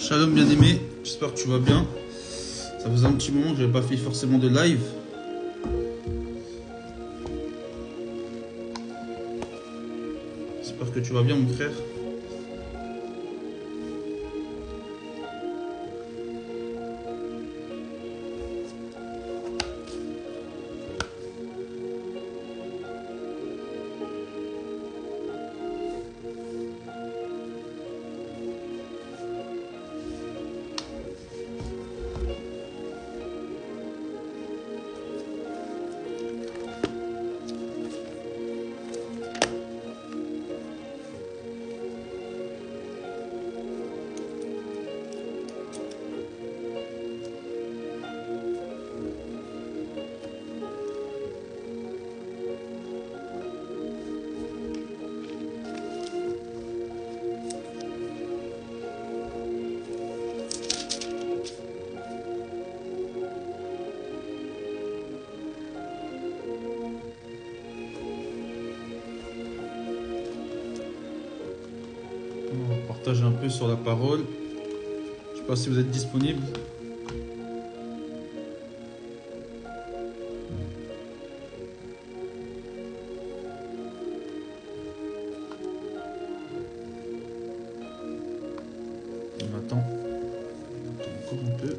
Shalom bien aimé, j'espère que tu vas bien. Ça faisait un petit moment que je n'avais pas fait forcément de live. J'espère que tu vas bien mon frère. On va partager un peu sur la parole. Je ne sais pas si vous êtes disponible. On attend encore un peu.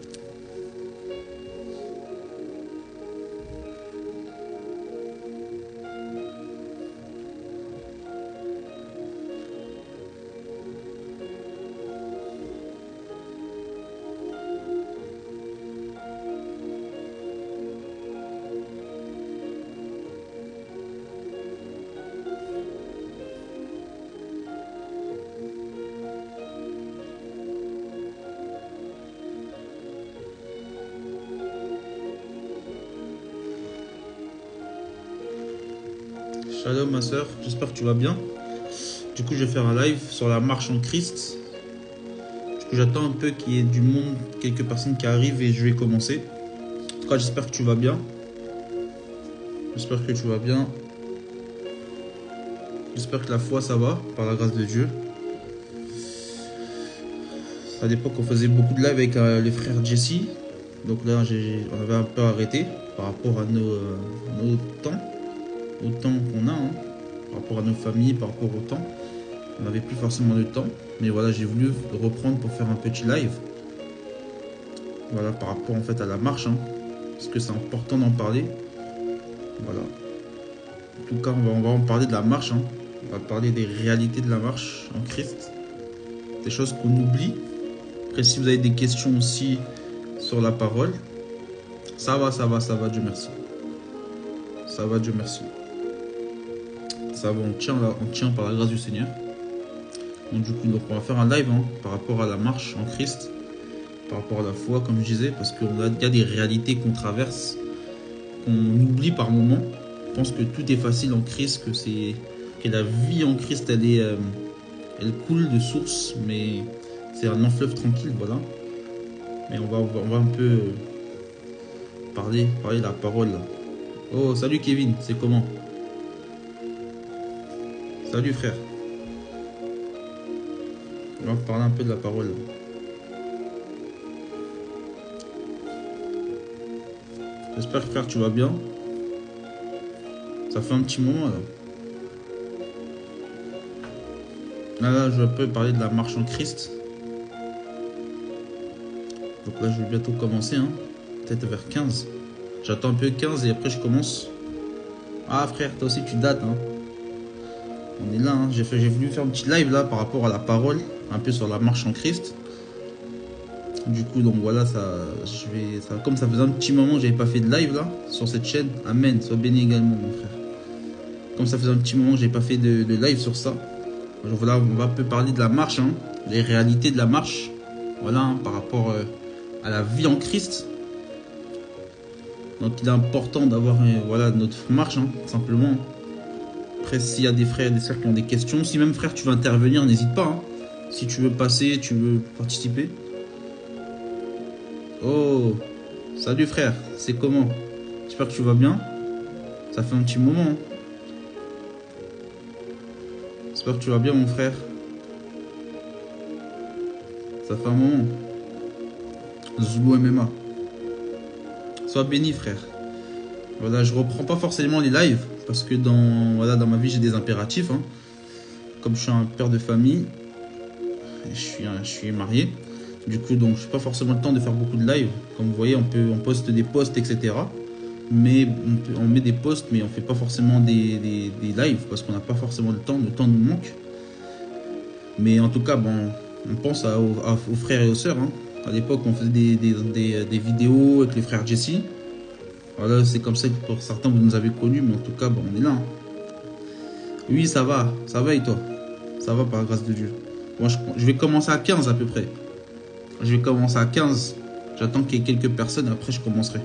Shalom ma soeur, j'espère que tu vas bien. Du coup je vais faire un live sur la marche en Christ. Du coup j'attends un peu qu'il y ait du monde, quelques personnes qui arrivent et je vais commencer. En tout cas j'espère que tu vas bien. J'espère que tu vas bien. J'espère que la foi ça va, par la grâce de Dieu. À l'époque on faisait beaucoup de live avec les frères Jesse. Donc là on avait un peu arrêté par rapport à nos temps. Au temps qu'on a, hein, par rapport à nos familles, par rapport au temps. On n'avait plus forcément de temps. Mais voilà, j'ai voulu reprendre pour faire un petit live. Voilà, par rapport en fait à la marche. Hein, parce que c'est important d'en parler. Voilà. En tout cas, on va en parler de la marche. Hein. On va parler des réalités de la marche en Christ. Des choses qu'on oublie. Après, si vous avez des questions aussi sur la parole, ça va, Dieu merci. Ça va, Dieu merci. Ça va, on tient par la grâce du Seigneur. Donc du coup, on va faire un live hein, par rapport à la marche en Christ, par rapport à la foi, comme je disais, parce qu'il y a des réalités qu'on traverse, qu'on oublie par moments. On pense que tout est facile en Christ, que la vie en Christ, elle coule de source, mais c'est un long fleuve tranquille, voilà. Mais on va un peu parler de la parole. Là. Oh, salut Kevin, c'est comment? Salut frère. On va parler un peu de la parole. J'espère frère tu vas bien. Ça fait un petit moment là. Là je vais un peu parler de la marche en Christ. Donc là je vais bientôt commencer hein. Peut-être vers 15. J'attends un peu 15 et après je commence. Ah frère toi aussi tu dates hein. On est là, hein. J'ai voulu faire un petit live là par rapport à la parole, un peu sur la marche en Christ. Du coup, donc voilà, comme ça faisait un petit moment que j'avais pas fait de live là sur cette chaîne. Amen, sois béni également mon frère. Comme ça faisait un petit moment que j'ai pas fait de live sur ça. Donc voilà, on va un peu parler de la marche, hein, les réalités de la marche. Voilà, hein, par rapport à la vie en Christ. Donc il est important d'avoir voilà notre marche, hein, simplement. Après, s'il y a des frères et des sœurs qui ont des questions, si même frère tu veux intervenir, n'hésite pas. Hein. Si tu veux passer, tu veux participer. Oh, salut frère, c'est comment? J'espère que tu vas bien. Ça fait un petit moment. Hein. J'espère que tu vas bien mon frère. Ça fait un moment. Zulu MMA. Sois béni, frère. Voilà, je reprends pas forcément les lives parce que dans ma vie, j'ai des impératifs. Hein. Comme je suis un père de famille, je suis marié. Du coup, donc, je n'ai pas forcément le temps de faire beaucoup de lives. Comme vous voyez, on poste des posts, etc. Mais on met des posts, mais on ne fait pas forcément des lives parce qu'on n'a pas forcément le temps. Le temps nous manque. Mais en tout cas, bon, on pense aux frères et aux sœurs. Hein. À l'époque, on faisait des vidéos avec les frères Jesse. Voilà, c'est comme ça que pour certains, vous nous avez connus. Mais en tout cas, bon, on est là. Hein. Oui, ça va et toi? Ça va par la grâce de Dieu. Moi, je vais commencer à 15 à peu près. Je vais commencer à 15. J'attends qu'il y ait quelques personnes. Après, je commencerai.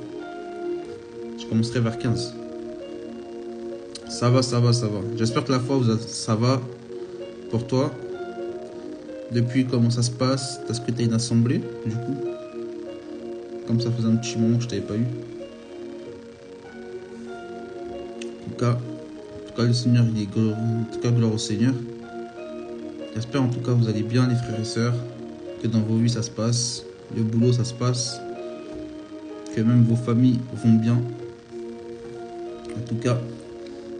Je commencerai vers 15. Ça va. J'espère que la foi, ça va pour toi. Depuis, comment ça se passe? Est-ce que tu as une assemblée, du coup? Comme ça faisait un petit moment que je t'avais pas eu. En tout cas, le Seigneur, il est glorieux. En tout cas, gloire au Seigneur. J'espère en tout cas vous allez bien, les frères et sœurs. Que dans vos vies, ça se passe. Le boulot, ça se passe. Que même vos familles vont bien. En tout cas,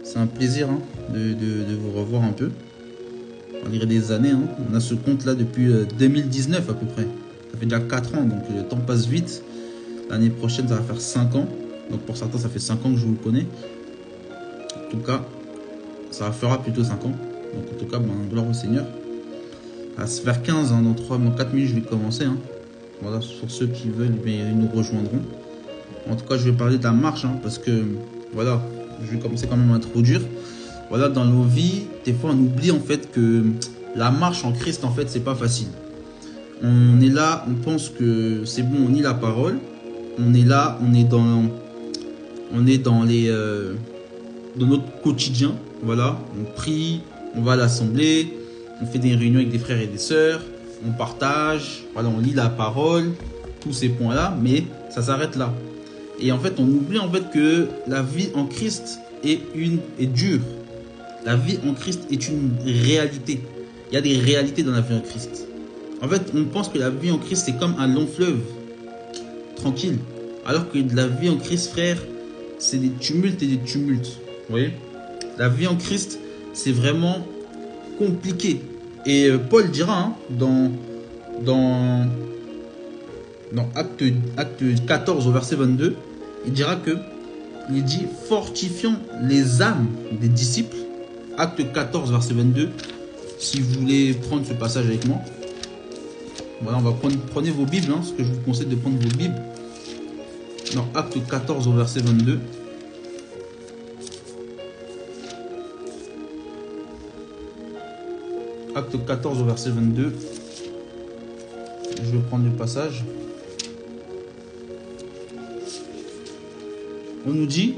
c'est un plaisir hein, de vous revoir un peu. Malgré des années, hein. On a ce compte-là depuis 2019 à peu près. Ça fait déjà 4 ans, donc le temps passe vite. L'année prochaine, ça va faire 5 ans. Donc pour certains, ça fait 5 ans que je vous connais. En tout cas, ça fera plutôt 5 ans. Donc en tout cas, ben, gloire au Seigneur. À se faire 15, hein, dans 4 minutes, je vais commencer. Hein. Voilà, sur ceux qui veulent, ils nous rejoindront. En tout cas, je vais parler de la marche, hein, parce que, voilà, je vais commencer quand même à introduire. Voilà, dans nos vies, des fois, on oublie en fait que la marche en Christ, en fait, c'est pas facile. On est là, on pense que c'est bon, on lit la parole. On est là, on est dans notre quotidien. Voilà, on prie, on va à l'assemblée, on fait des réunions avec des frères et des sœurs, on partage, voilà, on lit la parole, tous ces points-là, mais ça s'arrête là. Et en fait, on oublie en fait que la vie en Christ est dure. La vie en Christ est une réalité. Il y a des réalités dans la vie en Christ. En fait, on pense que la vie en Christ, c'est comme un long fleuve, tranquille. Alors que la vie en Christ, frère, c'est des tumultes et des tumultes. Vous voyez? La vie en Christ, c'est vraiment compliqué. Et Paul dira hein, dans acte 14 au verset 22, il dira que il dit fortifiant les âmes des disciples. Acte 14 verset 22. Si vous voulez prendre ce passage avec moi, voilà, on va prenez vos Bibles, hein, ce que je vous conseille de prendre vos Bibles. Dans Acte 14 au verset 22. Acte 14 au verset 22. Je vais prendre le passage. On nous dit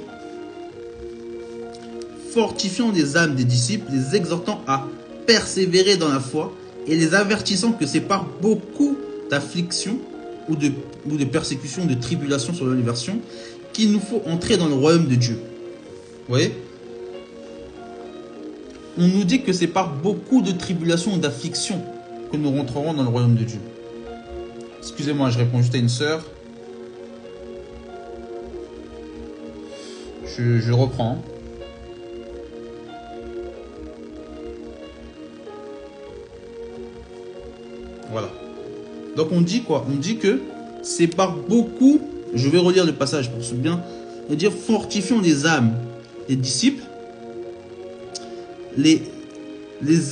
fortifiant les âmes des disciples, les exhortant à persévérer dans la foi et les avertissant que c'est par beaucoup d'afflictions ou de persécutions, de tribulations sur les versions qu'il nous faut entrer dans le royaume de Dieu. Vous voyez? On nous dit que c'est par beaucoup de tribulations ou d'afflictions que nous rentrerons dans le royaume de Dieu. Excusez-moi, je réponds juste à une sœur. Je reprends. Voilà. Donc on dit quoi? On dit que c'est par beaucoup, je vais relire le passage pour ce bien, on va dire fortifions les âmes des disciples, les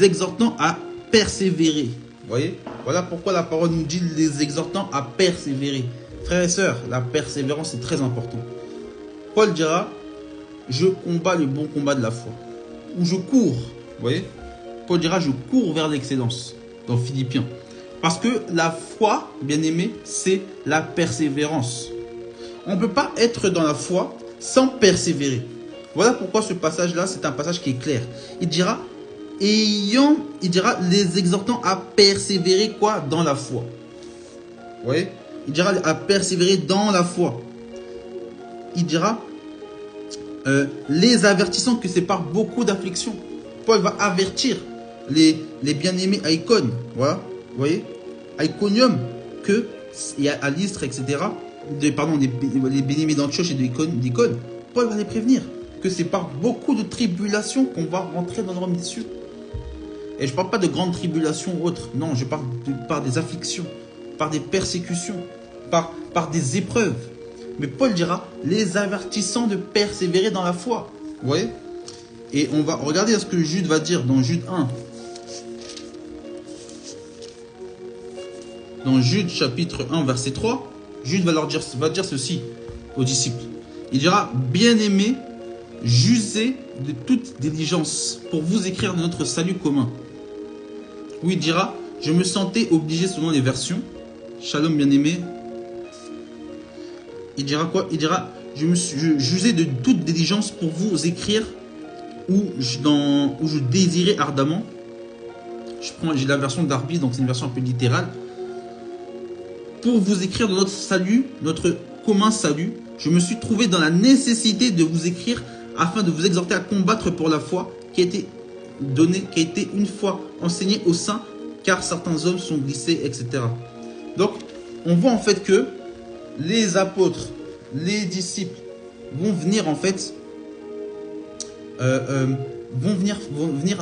exhortant à persévérer. Vous voyez? Voilà pourquoi la parole nous dit les exhortant à persévérer. Frères et sœurs, la persévérance est très important. Paul dira, je combats le bon combat de la foi. Ou je cours. Vous voyez? Paul dira, je cours vers l'excellence. Dans Philippiens. Parce que la foi, bien aimé, c'est la persévérance. On ne peut pas être dans la foi sans persévérer. Voilà pourquoi ce passage-là, c'est un passage qui est clair. Il dira, les exhortant à persévérer quoi? Dans la foi. Vous voyez? Il dira à persévérer dans la foi. Il dira, les avertissant que c'est par beaucoup d'afflictions. Paul va avertir les bien-aimés à Icône. Voilà, vous voyez? à Iconium que, et à Lystre, etc., pardon, les bien-aimés d'Antioche et d'Icône, Paul va les prévenir que c'est par beaucoup de tribulations qu'on va rentrer dans le royaume des cieux. Et je ne parle pas de grandes tribulations ou autres, non, je parle par des afflictions, par des persécutions, par des épreuves. Mais Paul dira, les avertissant de persévérer dans la foi. Vous voyez? Et on va regarder ce que Jude va dire dans Jude 1. Dans Jude chapitre 1 verset 3, Jude va dire ceci aux disciples. Il dira, bien-aimés, jugez de toute diligence pour vous écrire de notre salut commun. Où il dira, je me sentais obligé selon les versions. Shalom bien-aimé. Il dira quoi? Il dira, je jusais de toute diligence pour vous écrire où je désirais ardemment. J'ai la version d'Arby, donc c'est une version un peu littérale. Pour vous écrire de notre salut, notre commun salut, je me suis trouvé dans la nécessité de vous écrire afin de vous exhorter à combattre pour la foi qui a été donnée, qui a été une fois enseignée aux saints, car certains hommes sont glissés, etc. Donc, on voit en fait que les apôtres, les disciples vont venir en fait, vont venir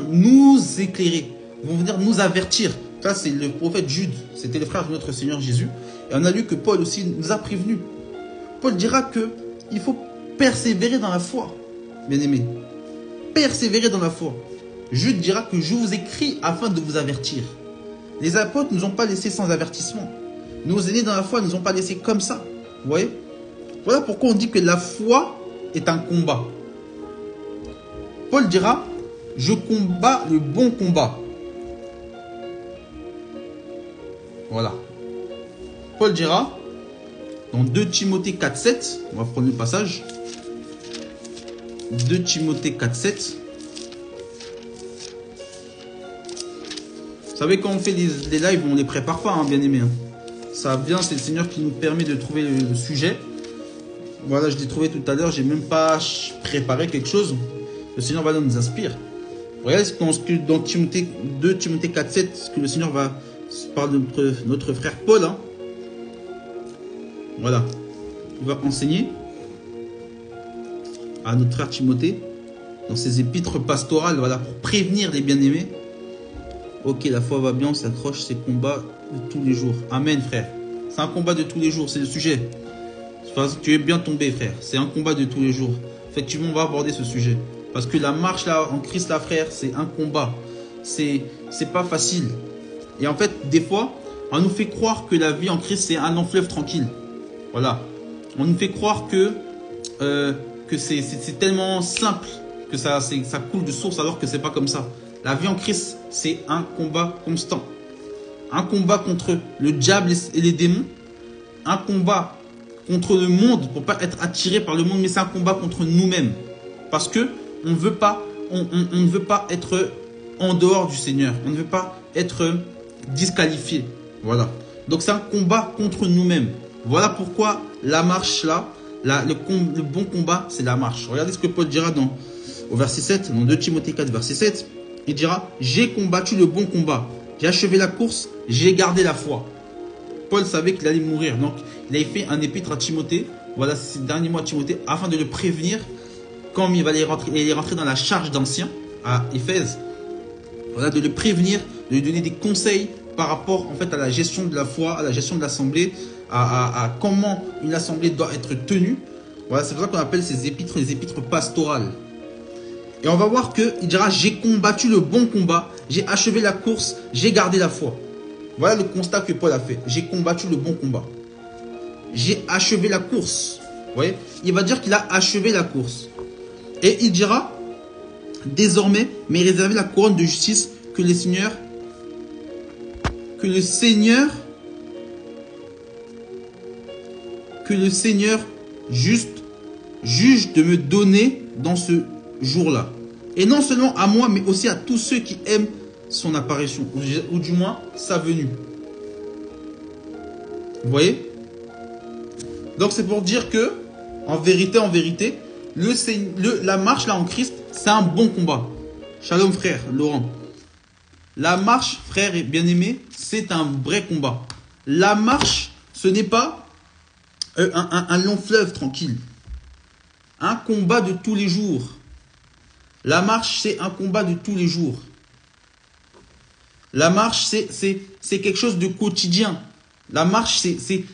nous éclairer, vont venir nous avertir. Ça, c'est le prophète Jude, c'était le frère de notre Seigneur Jésus. Et on a lu que Paul aussi nous a prévenus. Paul dira qu'il faut persévérer dans la foi, bien-aimés. Persévérer dans la foi. Jude dira que je vous écris afin de vous avertir. Les apôtres ne nous ont pas laissés sans avertissement. Nos aînés dans la foi ne nous ont pas laissés comme ça. Vous voyez? Voilà pourquoi on dit que la foi est un combat. Paul dira, je combats le bon combat. Voilà. Paul dira, dans 2 Timothée 4,7, on va prendre le passage. 2 Timothée 4,7. Vous savez, quand on fait les lives, on ne les prépare pas, hein, bien aimé. Hein. Ça vient, c'est le Seigneur qui nous permet de trouver le sujet. Voilà, je l'ai trouvé tout à l'heure, j'ai même pas préparé quelque chose. Le Seigneur va nous inspire. Regardez dans 2 Timothée 4,7, ce que le Seigneur va parler de notre frère Paul. Hein. Voilà, il va enseigner à notre frère Timothée dans ses épîtres pastorales, voilà, pour prévenir les bien-aimés. Ok, la foi va bien, on s'accroche, c'est combat de tous les jours. Amen, frère. C'est un combat de tous les jours, c'est le sujet. Tu es bien tombé, frère. C'est un combat de tous les jours. Effectivement, on va aborder ce sujet. Parce que la marche là, en Christ, là, frère, c'est un combat. C'est pas facile. Et en fait, des fois, on nous fait croire que la vie en Christ, c'est un long fleuve tranquille. Voilà. On nous fait croire que c'est tellement simple, que ça coule de source, alors que c'est pas comme ça. La vie en Christ, c'est un combat constant. Un combat contre le diable et les démons. Un combat contre le monde pour pas être attiré par le monde, mais c'est un combat contre nous-mêmes. Parce que on ne veut pas être en dehors du Seigneur. On ne veut pas être disqualifié. Voilà. Donc c'est un combat contre nous-mêmes. Voilà pourquoi la marche là, le bon combat, c'est la marche. Regardez ce que Paul dira au verset 7, dans 2 Timothée 4, verset 7. Il dira, j'ai combattu le bon combat. J'ai achevé la course, j'ai gardé la foi. Paul savait qu'il allait mourir. Donc, il avait fait un épître à Timothée. Voilà, ces derniers mois à Timothée, afin de le prévenir. Quand il allait rentrer dans la charge d'ancien à Éphèse. Voilà, de le prévenir, de lui donner des conseils par rapport en fait à la gestion de la foi, à la gestion de l'assemblée, à comment une assemblée doit être tenue. Voilà, c'est pour ça qu'on appelle ces épîtres les épîtres pastorales. Et on va voir qu'il dira, j'ai combattu le bon combat, j'ai achevé la course, j'ai gardé la foi. Voilà le constat que Paul a fait. J'ai combattu le bon combat. J'ai achevé la course. Vous voyez, il va dire qu'il a achevé la course. Et il dira, désormais, mais réservez la couronne de justice que le Seigneur juste juge de me donner dans ce jour-là. Et non seulement à moi, mais aussi à tous ceux qui aiment son apparition, ou du moins sa venue. Vous voyez? Donc c'est pour dire que, en vérité, la marche là en Christ, c'est un bon combat. Shalom frère, Laurent. La marche, frère et bien-aimé, c'est un vrai combat. La marche, ce n'est pas un long fleuve tranquille. Un combat de tous les jours. La marche, c'est un combat de tous les jours. La marche, c'est quelque chose de quotidien. La marche, c'est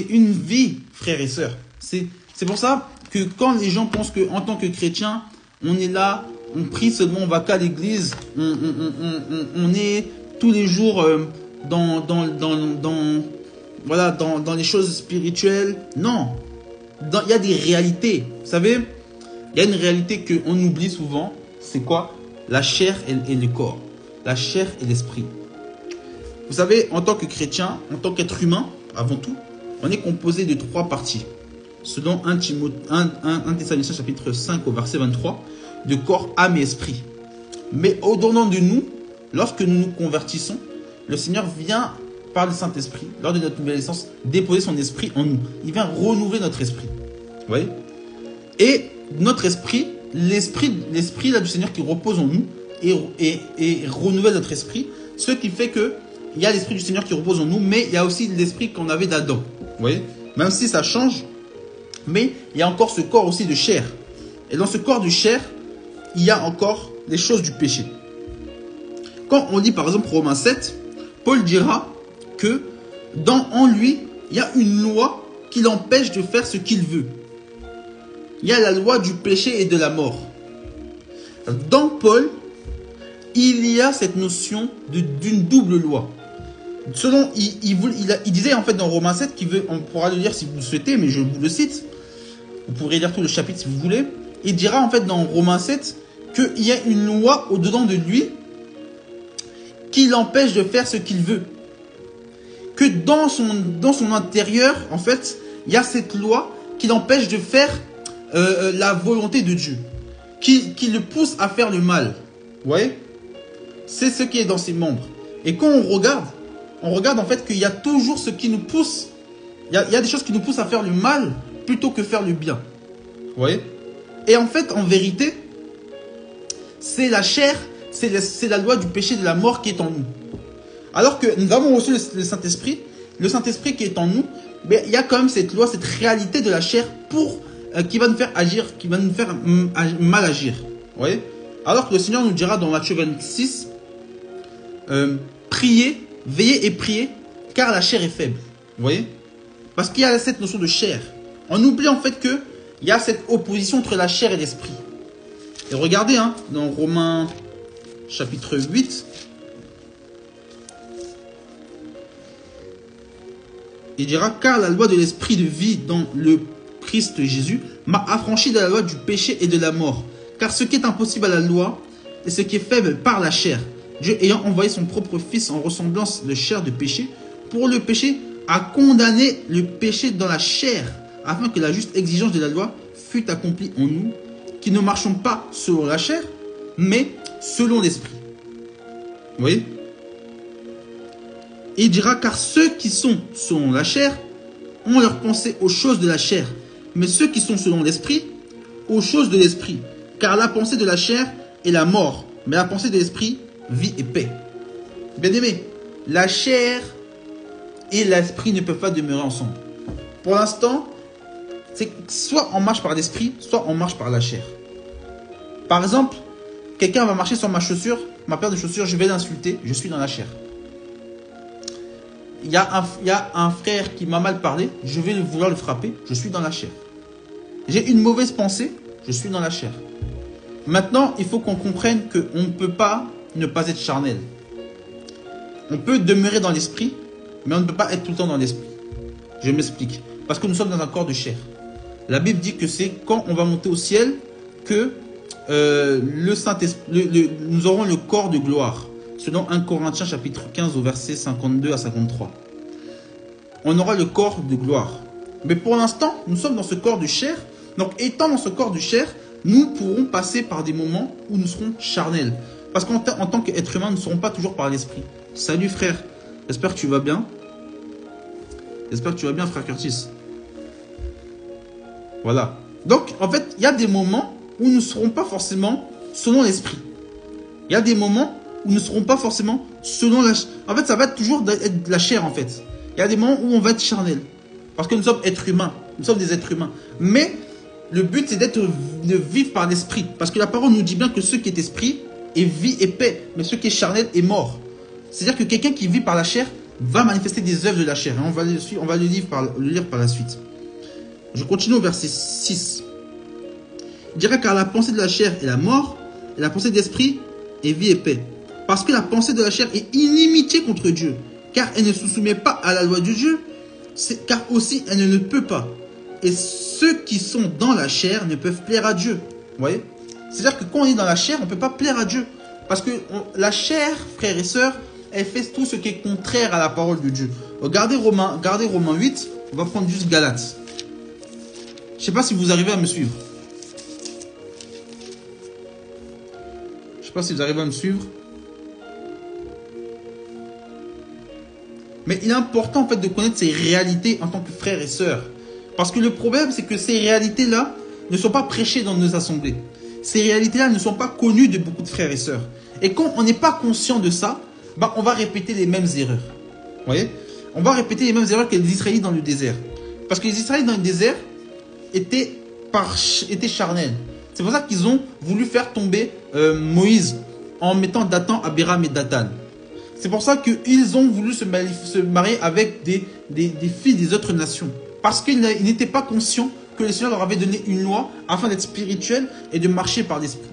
une vie, frères et sœurs. C'est pour ça que quand les gens pensent qu'en tant que chrétien, on est là, on prie seulement, on va qu'à l'église, on est tous les jours voilà, dans les choses spirituelles. Non, il y a des réalités. Vous savez, il y a une réalité qu'on oublie souvent. C'est quoi? La chair et le corps. La chair et l'esprit. Vous savez, en tant que chrétien, en tant qu'être humain, avant tout, on est composé de 3 parties. Selon 1 Thessaloniciens chapitre 5 au verset 23, de corps, âme et esprit. Mais au-dedans de nous, lorsque nous nous convertissons, le Seigneur vient, par le Saint-Esprit, lors de notre nouvelle naissance, déposer son esprit en nous. Il vient renouveler notre esprit. Vous voyez? Et notre esprit, l'esprit là du Seigneur qui repose en nous, et renouvelle notre esprit, ce qui fait que il y a l'esprit du Seigneur qui repose en nous, mais il y a aussi l'esprit qu'on avait d'Adam. Vous voyez? Même si ça change, mais il y a encore ce corps aussi de chair. Et dans ce corps de chair, il y a encore les choses du péché. Quand on lit par exemple Romains 7, Paul dira que en lui, il y a une loi qui l'empêche de faire ce qu'il veut. Il y a la loi du péché et de la mort. Dans Paul, il y a cette notion d'une double loi. Selon, il disait en fait dans Romains 7, on pourra le lire si vous le souhaitez, mais je vous le cite. Vous pourrez lire tout le chapitre si vous voulez. Il dira en fait dans Romains 7 qu'il y a une loi au-dedans de lui qui l'empêche de faire ce qu'il veut. Que dans son intérieur, en fait, il y a cette loi qui l'empêche de faire la volonté de Dieu. Qui le pousse à faire le mal. Vous voyez? C'est ce qui est dans ses membres. Et quand on regarde en fait qu'il y a toujours ce qui nous pousse. Il y a des choses qui nous poussent à faire le mal plutôt que faire le bien. Vous voyez? Et en fait, en vérité, c'est la chair, c'est la loi du péché et de la mort qui est en nous. Alors que nous avons reçu le Saint-Esprit qui est en nous, mais il y a quand même cette loi, cette réalité de la chair qui va nous faire agir, qui va nous faire mal agir. Vous voyez? Alors que le Seigneur nous dira dans Matthieu 26, priez, veillez et priez, car la chair est faible. Vous voyez? Parce qu'il y a cette notion de chair. On oublie en fait qu'il y a cette opposition entre la chair et l'esprit. Et regardez, dans Romains chapitre 8, il dira, car la loi de l'esprit de vie dans le Christ Jésus m'a affranchi de la loi du péché et de la mort. Car ce qui est impossible à la loi est ce qui est faible par la chair. Dieu ayant envoyé son propre Fils en ressemblance de chair de péché, pour le péché, a condamné le péché dans la chair, afin que la juste exigence de la loi fût accomplie en nous, qui ne marchons pas selon la chair, mais selon l'esprit. Vous voyez? Et il dira, car ceux qui sont selon la chair ont leur pensée aux choses de la chair, mais ceux qui sont selon l'esprit, aux choses de l'esprit. Car la pensée de la chair est la mort, mais la pensée de l'esprit, vie et paix. Bien aimé, la chair et l'esprit ne peuvent pas demeurer ensemble. Pour l'instant, c'est soit on marche par l'esprit, soit on marche par la chair. Par exemple, quelqu'un va marcher sur ma chaussure, ma paire de chaussures, je vais l'insulter, je suis dans la chair. Il y a un frère qui m'a mal parlé, je vais vouloir le frapper, je suis dans la chair. J'ai une mauvaise pensée, je suis dans la chair. Maintenant, il faut qu'on comprenne qu'on ne peut pas ne pas être charnel. On peut demeurer dans l'esprit, mais on ne peut pas être tout le temps dans l'esprit. Je m'explique. Parce que nous sommes dans un corps de chair. La Bible dit que c'est quand on va monter au ciel que nous aurons le corps de gloire. Selon 1 Corinthiens chapitre 15 au verset 52 à 53. On aura le corps de gloire. Mais pour l'instant, nous sommes dans ce corps de chair. Donc étant dans ce corps de chair, nous pourrons passer par des moments où nous serons charnels. Parce qu'en tant qu'être humain, nous ne serons pas toujours par l'esprit. Salut frère, j'espère que tu vas bien. J'espère que tu vas bien frère Curtis. Voilà. Donc en fait, il y a des moments où nous ne serons pas forcément selon l'esprit. Il y a des moments ou ne seront pas forcément selon la... En fait, ça va toujours être de la chair, en fait. Il y a des moments où on va être charnel. Parce que nous sommes êtres humains. Nous sommes des êtres humains. Mais le but, c'est de vivre par l'esprit. Parce que la parole nous dit bien que ce qui est esprit est vie et paix. Mais ce qui est charnel est mort. C'est-à-dire que quelqu'un qui vit par la chair va manifester des œuvres de la chair. Et on va le lire par la suite. Je continue au verset 6. Il dira car la pensée de la chair est la mort, et la pensée d'esprit est vie et paix. Parce que la pensée de la chair est inimitié contre Dieu, car elle ne se soumet pas à la loi de Dieu, car aussi elle ne peut pas. Et ceux qui sont dans la chair ne peuvent plaire à Dieu. Vous voyez? C'est-à-dire que quand on est dans la chair, on ne peut pas plaire à Dieu. Parce que la chair, frères et sœurs, elle fait tout ce qui est contraire à la parole de Dieu. Regardez Romains 8, on va prendre juste Galates. Je ne sais pas si vous arrivez à me suivre. Je ne sais pas si vous arrivez à me suivre. Mais il est important en fait de connaître ces réalités en tant que frères et sœurs. Parce que le problème, c'est que ces réalités-là ne sont pas prêchées dans nos assemblées. Ces réalités-là ne sont pas connues de beaucoup de frères et sœurs. Et quand on n'est pas conscient de ça, bah, on va répéter les mêmes erreurs. Vous voyez? On va répéter les mêmes erreurs que les Israélites dans le désert. Parce que les Israélites dans le désert étaient charnels. C'est pour ça qu'ils ont voulu faire tomber Moïse en mettant Dathan, Abiram et Dathan. C'est pour ça qu'ils ont voulu se marier avec des filles des autres nations. Parce qu'ils n'étaient pas conscients que le Seigneur leur avait donné une loi afin d'être spirituels et de marcher par l'esprit.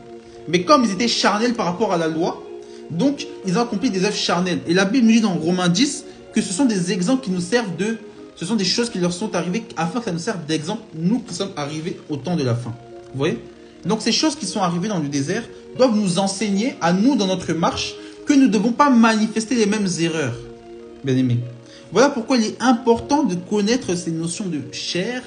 Mais comme ils étaient charnels par rapport à la loi, donc ils ont accompli des œuvres charnelles. Et la Bible nous dit dans Romains 10 que ce sont des exemples qui nous servent de... Ce sont des choses qui leur sont arrivées afin que ça nous serve d'exemple, nous qui sommes arrivés au temps de la fin. Vous voyez? Donc ces choses qui sont arrivées dans le désert doivent nous enseigner à nous dans notre marche que nous ne devons pas manifester les mêmes erreurs. Bien aimés. Voilà pourquoi il est important de connaître ces notions de chair,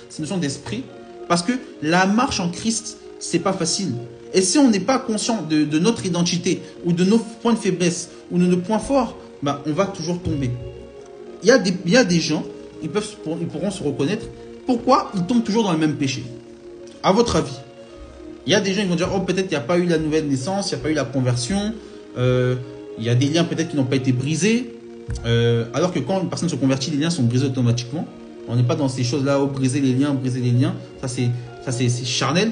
ces notions d'esprit, parce que la marche en Christ, c'est pas facile. Et si on n'est pas conscient de notre identité, ou de nos points de faiblesse, ou de nos points forts, bah, on va toujours tomber. Il y a des gens, ils pourront se reconnaître, pourquoi ils tombent toujours dans le même péché. À votre avis? Il y a des gens qui vont dire, oh peut-être il n'y a pas eu la nouvelle naissance, il n'y a pas eu la conversion, il y a des liens peut-être qui n'ont pas été brisés, alors que quand une personne se convertit, les liens sont brisés automatiquement. On n'est pas dans ces choses-là, oh, briser les liens, ça c'est charnel,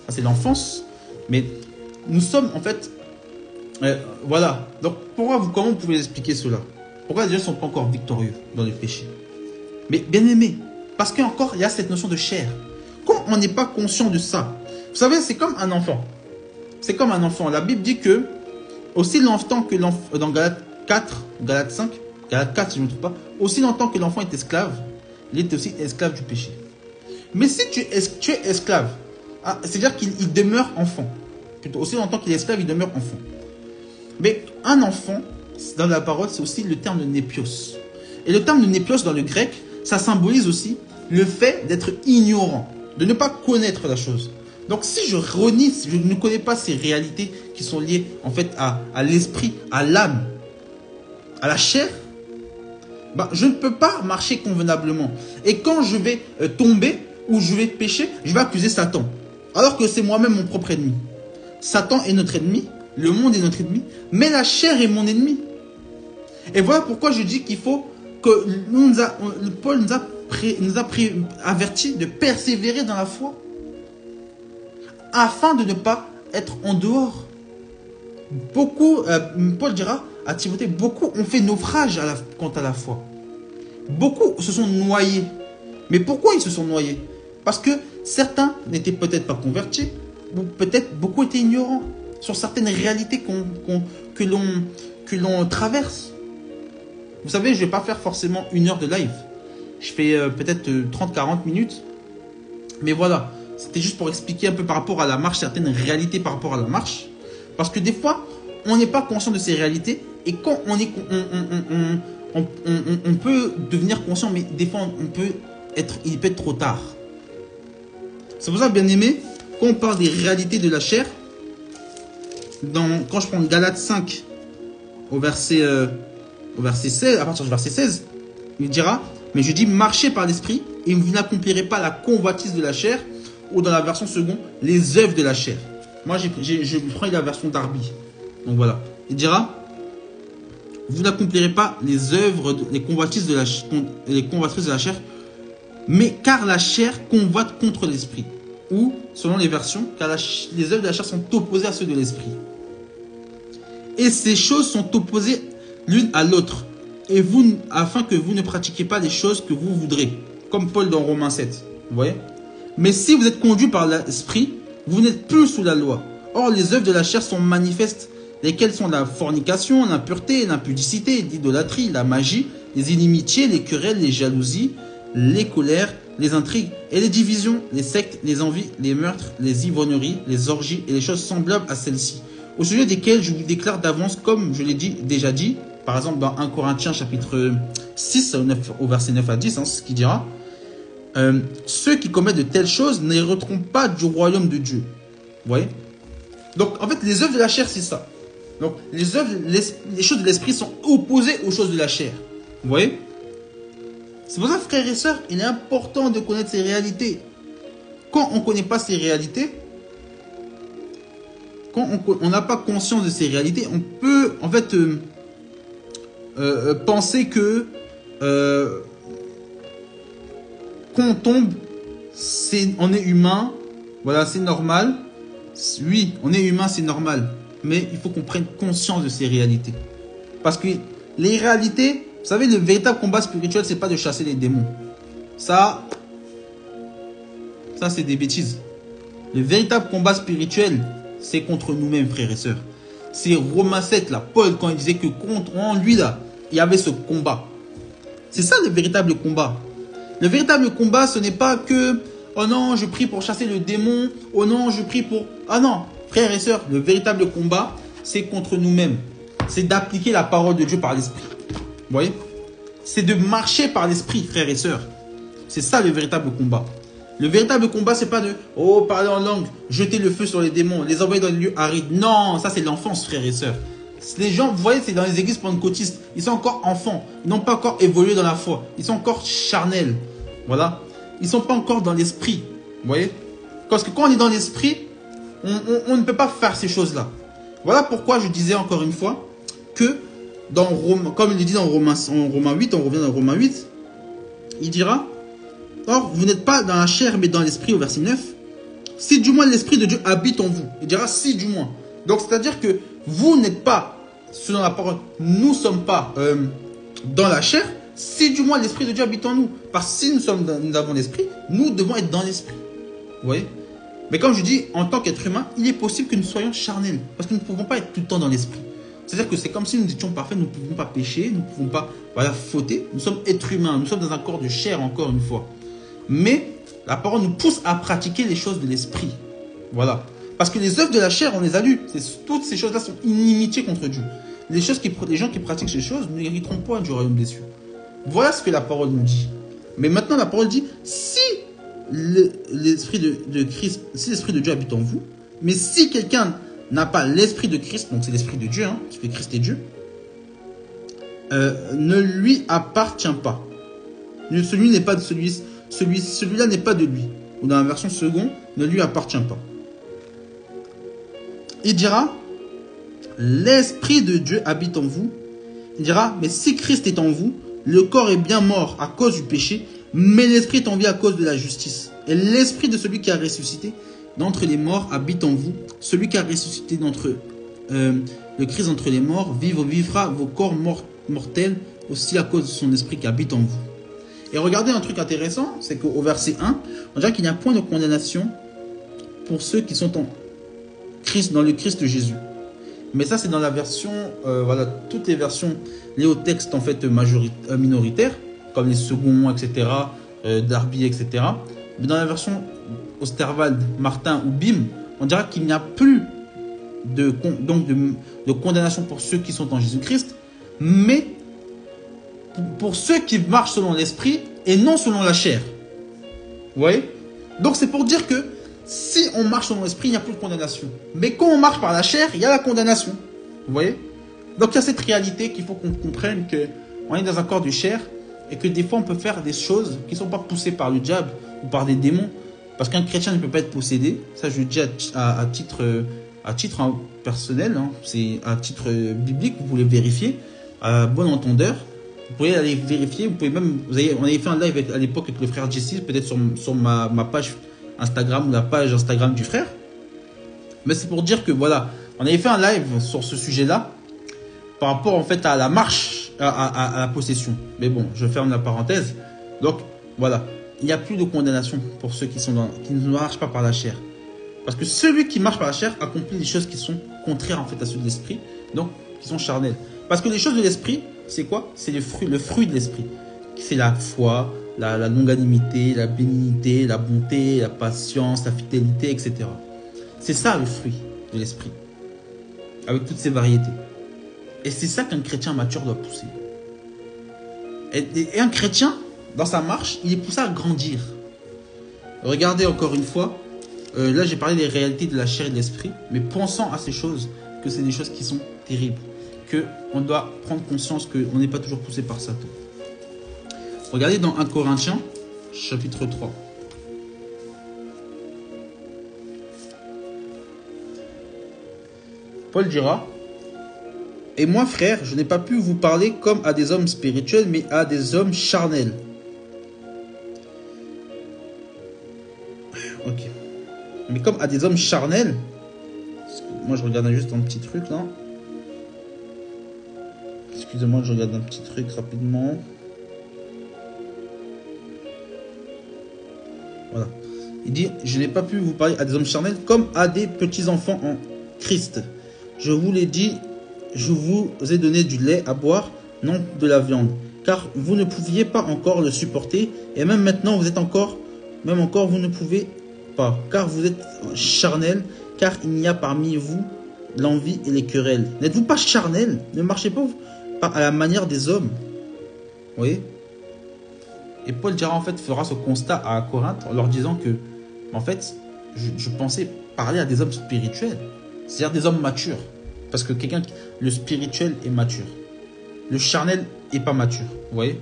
ça c'est l'enfance. Mais nous sommes en fait, voilà. Donc comment vous pouvez expliquer cela? Pourquoi les gens ne sont pas encore victorieux dans le péché? Mais bien aimé, parce qu'encore il y a cette notion de chair. Quand on n'est pas conscient de ça, vous savez, c'est comme un enfant. C'est comme un enfant. La Bible dit que, aussi longtemps que l'enfant, dans Galates 5, Galates 4 si je ne me trompe pas, aussi longtemps que l'enfant est esclave, il est aussi esclave du péché. Mais si tu es esclave, c'est-à-dire qu'il demeure enfant. Plutôt, aussi longtemps qu'il est esclave, il demeure enfant. Mais un enfant, dans la parole, c'est aussi le terme de népios. Et le terme de népios dans le grec, ça symbolise aussi le fait d'être ignorant, de ne pas connaître la chose. Donc si je renie, si je ne connais pas ces réalités qui sont liées en fait à l'esprit, à l'âme, à la chair, bah, je ne peux pas marcher convenablement. Et quand je vais tomber ou je vais pécher, je vais accuser Satan. Alors que c'est moi-même mon propre ennemi. Satan est notre ennemi, le monde est notre ennemi, mais la chair est mon ennemi. Et voilà pourquoi je dis qu'il faut que Paul nous a averti de persévérer dans la foi, afin de ne pas être en dehors. Beaucoup, Paul dira à Timothée, beaucoup ont fait naufrage quant à la foi. Beaucoup se sont noyés. Mais pourquoi ils se sont noyés? Parce que certains n'étaient peut-être pas convertis, ou peut-être beaucoup étaient ignorants sur certaines réalités que l'on traverse. Vous savez, je ne vais pas faire forcément 1 heure de live. Je fais peut-être 30-40 minutes. Mais voilà, c'était juste pour expliquer un peu par rapport à la marche, certaines réalités par rapport à la marche. Parce que des fois, on n'est pas conscient de ces réalités. Et quand on peut devenir conscient, mais des fois, il peut être trop tard. C'est pour ça, bien aimé, quand on parle des réalités de la chair, quand je prends Galates 5 au verset 16, à partir du verset 16, il dira, mais je dis marchez par l'esprit et vous n'accomplirez pas la convoitise de la chair, ou dans la version seconde, les œuvres de la chair. Moi, je prends la version Darby. Donc voilà. Il dira, vous n'accomplirez pas les œuvres, les convoitises de les convoitises de la chair, mais car la chair convoite contre l'esprit. Ou, selon les versions, car les œuvres de la chair sont opposées à ceux de l'esprit. Et ces choses sont opposées l'une à l'autre, et vous, afin que vous ne pratiquiez pas les choses que vous voudrez, comme Paul dans Romains 7. Vous voyez? Mais si vous êtes conduits par l'esprit, vous n'êtes plus sous la loi. Or, les œuvres de la chair sont manifestes, lesquelles sont la fornication, l'impureté, l'impudicité, l'idolâtrie, la magie, les inimitiés, les querelles, les jalousies, les colères, les intrigues et les divisions, les sectes, les envies, les meurtres, les ivrogneries, les orgies et les choses semblables à celles-ci, au sujet desquelles je vous déclare d'avance, comme je l'ai déjà dit, par exemple dans 1 Corinthiens chapitre 6 au verset 9 à 10, ce qui dira, ceux qui commettent de telles choses n'hériteront pas du royaume de Dieu. Vous voyez? Donc en fait les œuvres de la chair c'est ça. Donc les choses de l'esprit sont opposées aux choses de la chair. Vous voyez? C'est pour ça, frères et sœurs, il est important de connaître ces réalités. Quand on ne connaît pas ces réalités, quand on n'a pas conscience de ces réalités, on peut en fait penser que quand on tombe, on est humain, voilà, c'est normal. Oui, on est humain, c'est normal. Mais il faut qu'on prenne conscience de ces réalités. Parce que les réalités, vous savez, le véritable combat spirituel, c'est pas de chasser les démons. Ça c'est des bêtises. Le véritable combat spirituel, c'est contre nous-mêmes, frères et sœurs. C'est Romains 7, là, Paul, quand il disait que contre lui, là, il y avait ce combat. C'est ça le véritable combat. Le véritable combat, ce n'est pas que, oh non, je prie pour chasser le démon, oh non, je prie pour... Ah non, frères et sœurs, le véritable combat, c'est contre nous-mêmes. C'est d'appliquer la parole de Dieu par l'esprit. Vous voyez? C'est de marcher par l'esprit, frères et sœurs. C'est ça le véritable combat. Le véritable combat, c'est pas de parler en langue, jeter le feu sur les démons, les envoyer dans les lieux arides. Non, ça c'est l'enfance, frères et sœurs. Les gens, vous voyez, c'est dans les églises pentecôtistes. Ils sont encore enfants. Ils n'ont pas encore évolué dans la foi. Ils sont encore charnels. Voilà. Ils ne sont pas encore dans l'esprit. Vous voyez? Parce que quand on est dans l'esprit, on ne peut pas faire ces choses-là. Voilà pourquoi je disais encore une fois que comme il est dit dans Romains 8, on revient dans Romains 8, il dira, or vous n'êtes pas dans la chair mais dans l'esprit au verset 9, si du moins l'esprit de Dieu habite en vous. Il dira si du moins. Donc c'est-à-dire que vous n'êtes pas, selon la parole, nous ne sommes pas dans la chair, si du moins l'esprit de Dieu habite en nous. Parce que si nous avons l'esprit, nous devons être dans l'esprit. Vous voyez? Mais comme je dis, en tant qu'être humain, il est possible que nous soyons charnels. Parce que nous ne pouvons pas être tout le temps dans l'esprit. C'est-à-dire que c'est comme si nous étions parfaits, nous ne pouvons pas pécher, nous ne pouvons pas fauter. Nous sommes êtres humains, nous sommes dans un corps de chair encore une fois. Mais la parole nous pousse à pratiquer les choses de l'esprit. Voilà. Parce que les œuvres de la chair, on les a lues. Toutes ces choses-là sont inimitiés contre Dieu. Les gens qui pratiquent ces choses ne hériteront pas du royaume des cieux. Voilà ce que la parole nous dit. Mais maintenant, la parole dit, si l'esprit de Christ, si l'esprit de Dieu habite en vous, mais si quelqu'un n'a pas l'esprit de Christ, donc c'est l'esprit de Dieu, parce que Christ est Dieu, ne lui appartient pas. Celui-là n'est pas de lui. Ou dans la version seconde, ne lui appartient pas. Il dira, l'esprit de Dieu habite en vous. Il dira, mais si Christ est en vous, le corps est bien mort à cause du péché, mais l'esprit est en vie à cause de la justice. Et l'esprit de celui qui a ressuscité d'entre les morts habite en vous. Celui qui a ressuscité le Christ entre les morts vivra vos corps mortels aussi à cause de son esprit qui habite en vous. Et regardez un truc intéressant, c'est qu'au verset 1, on dirait qu'il n'y a point de condamnation pour ceux qui sont en Christ, dans le Christ Jésus. Mais ça, c'est dans la version, voilà, toutes les versions liées au texte en fait minoritaires, comme les seconds, etc., Darby, etc. Mais dans la version Osterwald, Martin ou Bim, on dira qu'il n'y a plus de condamnation pour ceux qui sont en Jésus-Christ, mais pour ceux qui marchent selon l'esprit et non selon la chair. Vous voyez? Donc c'est pour dire que si on marche selon l'esprit, il n'y a plus de condamnation. Mais quand on marche par la chair, il y a la condamnation. Vous voyez? Donc il y a cette réalité qu'il faut qu'on comprenne qu'on est dans un corps de chair et que des fois on peut faire des choses qui ne sont pas poussées par le diable ou par des démons. Parce qu'un chrétien ne peut pas être possédé. Ça je le dis à titre à titre personnel, hein, c'est à titre biblique, vous pouvez vérifier, à bon entendeur. Vous pouvez aller vérifier, vous pouvez même, on avait fait un live à l'époque avec le frère Jesse, peut-être sur ma page Instagram ou la page Instagram du frère. Mais c'est pour dire que voilà, on avait fait un live sur ce sujet-là, par rapport en fait à la marche, à la possession. Mais bon, je ferme la parenthèse. Donc voilà, il n'y a plus de condamnation pour ceux qui ne marchent pas par la chair. Parce que celui qui marche par la chair accomplit des choses qui sont contraires en fait à ceux de l'esprit, donc qui sont charnelles. Parce que les choses de l'esprit, c'est quoi? C'est le fruit de l'esprit. C'est la foi, la longanimité, la bénignité, la bonté, la patience, la fidélité, etc. C'est ça le fruit de l'esprit, avec toutes ces variétés. Et c'est ça qu'un chrétien mature doit pousser. Et un chrétien, dans sa marche, il est poussé à grandir. Regardez encore une fois, là j'ai parlé des réalités de la chair et de l'esprit, mais pensant à ces choses, que c'est des choses qui sont terribles, qu'on doit prendre conscience qu'on n'est pas toujours poussé par Satan. Regardez dans 1 Corinthiens, chapitre 3. Paul dira: et moi, frère, je n'ai pas pu vous parler comme à des hommes spirituels, mais à des hommes charnels. Ok. Mais comme à des hommes charnels, moi je regarde juste un petit truc là. Excusez-moi, je regarde un petit truc rapidement. Voilà. Il dit: je n'ai pas pu vous parler à des hommes charnels comme à des petits enfants en Christ. Je vous l'ai dit, je vous ai donné du lait à boire, non de la viande, car vous ne pouviez pas encore le supporter, et même maintenant vous êtes encore, vous ne pouvez pas, car vous êtes charnel, car il n'y a parmi vous l'envie et les querelles. N'êtes-vous pas charnel? Ne marchez pas à la manière des hommes. Vous voyez? Et Paul dira en fait, fera ce constat à Corinthe en leur disant que, en fait, je pensais parler à des hommes spirituels, c'est-à-dire des hommes matures. Parce que le spirituel est mature. Le charnel n'est pas mature. Vous voyez?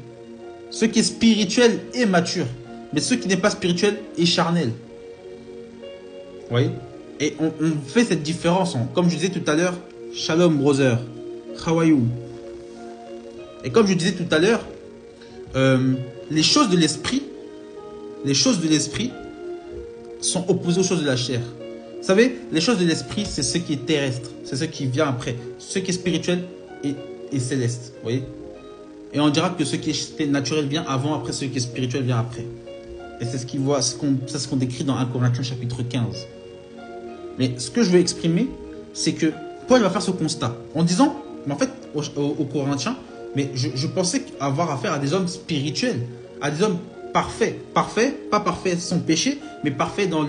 Ce qui est spirituel est mature. Mais ce qui n'est pas spirituel est charnel. Vous voyez? Et on fait cette différence. Comme je disais tout à l'heure, Shalom, brother. How are you? Et comme je disais tout à l'heure, les choses de l'esprit sont opposées aux choses de la chair. Vous savez, les choses de l'esprit, c'est ce qui est terrestre. C'est ce qui vient après. Ce qui est spirituel est céleste. Vous voyez? Et on dira que ce qui est naturel vient avant, après ce qui est spirituel vient après. Et c'est ce qu'on décrit dans 1 Corinthiens chapitre 15. Mais ce que je veux exprimer, c'est que Paul va faire ce constat. En disant, mais en fait, aux Corinthiens, mais je pensais avoir affaire à des hommes spirituels, à des hommes parfaits. Parfaits, pas parfaits sans péché, mais parfaits dans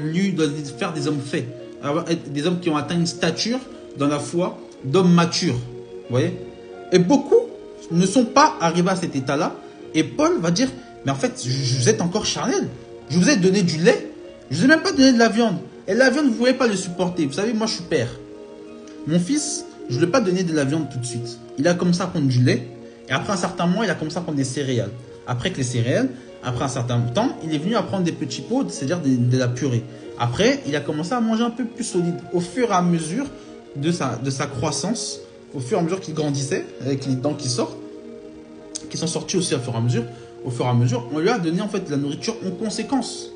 faire des hommes faits. Des hommes qui ont atteint une stature dans la foi d'hommes matures. Vous voyez? Et beaucoup ne sont pas arrivés à cet état-là. Et Paul va dire, mais en fait, vous êtes encore charnel. Je vous ai donné du lait. Je ne vous ai même pas donné de la viande. Et la viande, vous ne pouvez pas le supporter. Vous savez, moi, je suis père. Mon fils, je ne lui ai pas donné de la viande tout de suite. Il a commencé à prendre du lait. Et après un certain moment, il a commencé à prendre des céréales. Après que les céréales, après un certain temps, il est venu à prendre des petits pots, c'est-à-dire de la purée. Après, il a commencé à manger un peu plus solide. Au fur et à mesure de sa croissance, au fur et à mesure qu'il grandissait, avec les dents qui sortent, qui sont sorties aussi au fur et à mesure, on lui a donné en fait de la nourriture en conséquence.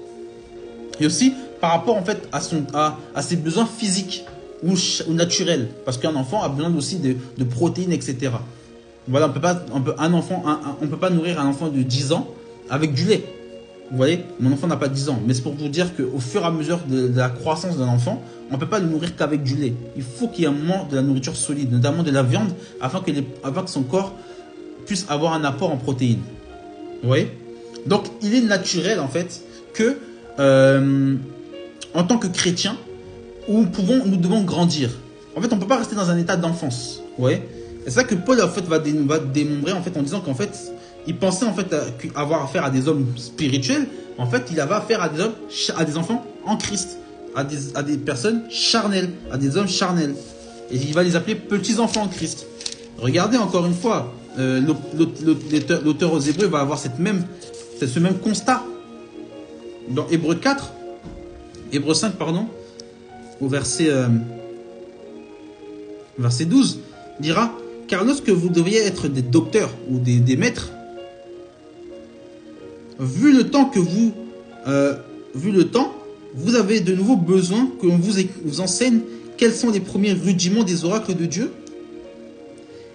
Et aussi par rapport en fait à ses besoins physiques ou naturels, parce qu'un enfant a besoin aussi de protéines, etc. Voilà, on peut pas nourrir un enfant de 10 ans avec du lait. Vous voyez, mon enfant n'a pas 10 ans, mais c'est pour vous dire qu'au fur et à mesure de la croissance d'un enfant, on ne peut pas le nourrir qu'avec du lait. Il faut qu'il y ait un moment de la nourriture solide, notamment de la viande, afin que son corps puisse avoir un apport en protéines. Vous voyez? Donc, il est naturel, en fait, que, en tant que chrétien, nous devons grandir. En fait, on ne peut pas rester dans un état d'enfance. Vous voyez? Et c'est ça que Paul, en fait, va démontrer, en fait, en disant qu'en fait, il pensait, en fait, avoir affaire à des hommes spirituels. En fait, il avait affaire à des enfants en Christ, à des personnes charnelles, à des hommes charnels. Et il va les appeler petits enfants en Christ. Regardez encore une fois, l'auteur aux Hébreux va avoir ce même constat. Dans Hébreux 5, au verset verset 12, dira, car lorsque vous devriez être des docteurs ou des maîtres, vu le temps, vous avez de nouveau besoin que l'on vous enseigne quels sont les premiers rudiments des oracles de Dieu.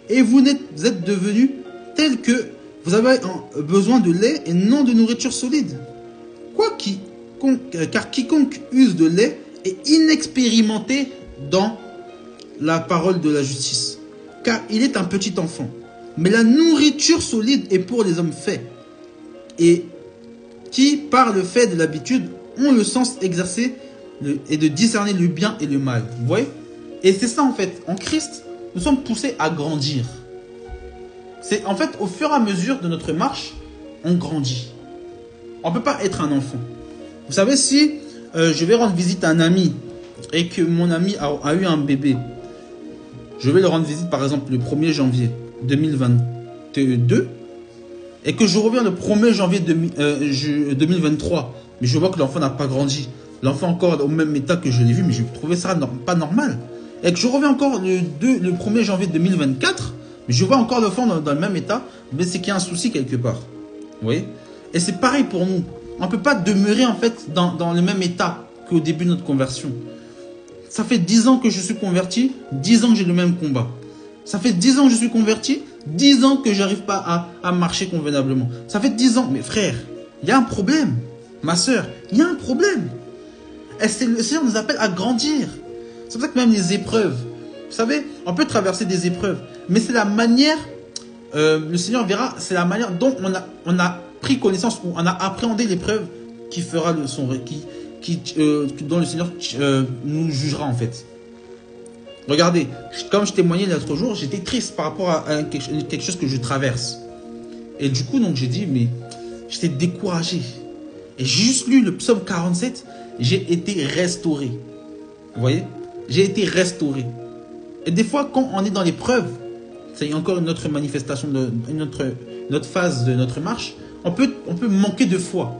Et vous êtes devenus tels que vous avez besoin de lait et non de nourriture solide. Car quiconque use de lait est inexpérimenté dans la parole de la justice, car il est un petit enfant. Mais la nourriture solide est pour les hommes faits, et qui, par le fait de l'habitude, ont le sens exercé et de discerner le bien et le mal. Vous voyez? Et c'est ça en fait. En Christ, nous sommes poussés à grandir. C'est en fait au fur et à mesure de notre marche, on grandit. On ne peut pas être un enfant. Vous savez, si je vais rendre visite à un ami et que mon ami a eu un bébé, je vais le rendre visite par exemple le 1er janvier 2022 et que je reviens le 1er janvier 2023, mais je vois que l'enfant n'a pas grandi, l'enfant encore au même état que je l'ai vu, mais je trouvais ça pas normal. Et que je reviens encore le 1er janvier 2024, mais je vois encore l'enfant dans le même état, mais c'est qu'il y a un souci quelque part. Vous voyez? Et c'est pareil pour nous. On ne peut pas demeurer en fait dans le même état qu'au début de notre conversion. Ça fait 10 ans que je suis converti, 10 ans que j'ai le même combat. Ça fait 10 ans que je suis converti, 10 ans que j'arrive pas à marcher convenablement. Ça fait 10 ans. Mais frère, il y a un problème. Ma soeur, il y a un problème. Et le Seigneur nous appelle à grandir. C'est pour ça que même les épreuves, vous savez, on peut traverser des épreuves, mais c'est la manière, le Seigneur verra, c'est la manière dont on a pris connaissance, ou on a appréhendé l'épreuve qui fera dont le Seigneur nous jugera en fait. Regardez, comme je témoignais l'autre jour, j'étais triste par rapport à quelque chose que je traverse. Et du coup, donc j'ai dit, mais j'étais découragé. Et j'ai juste lu le psaume 47, j'ai été restauré. Vous voyez? J'ai été restauré. Et des fois, quand on est dans l'épreuve, c'est encore une autre manifestation, une autre phase de notre marche, on peut manquer de foi.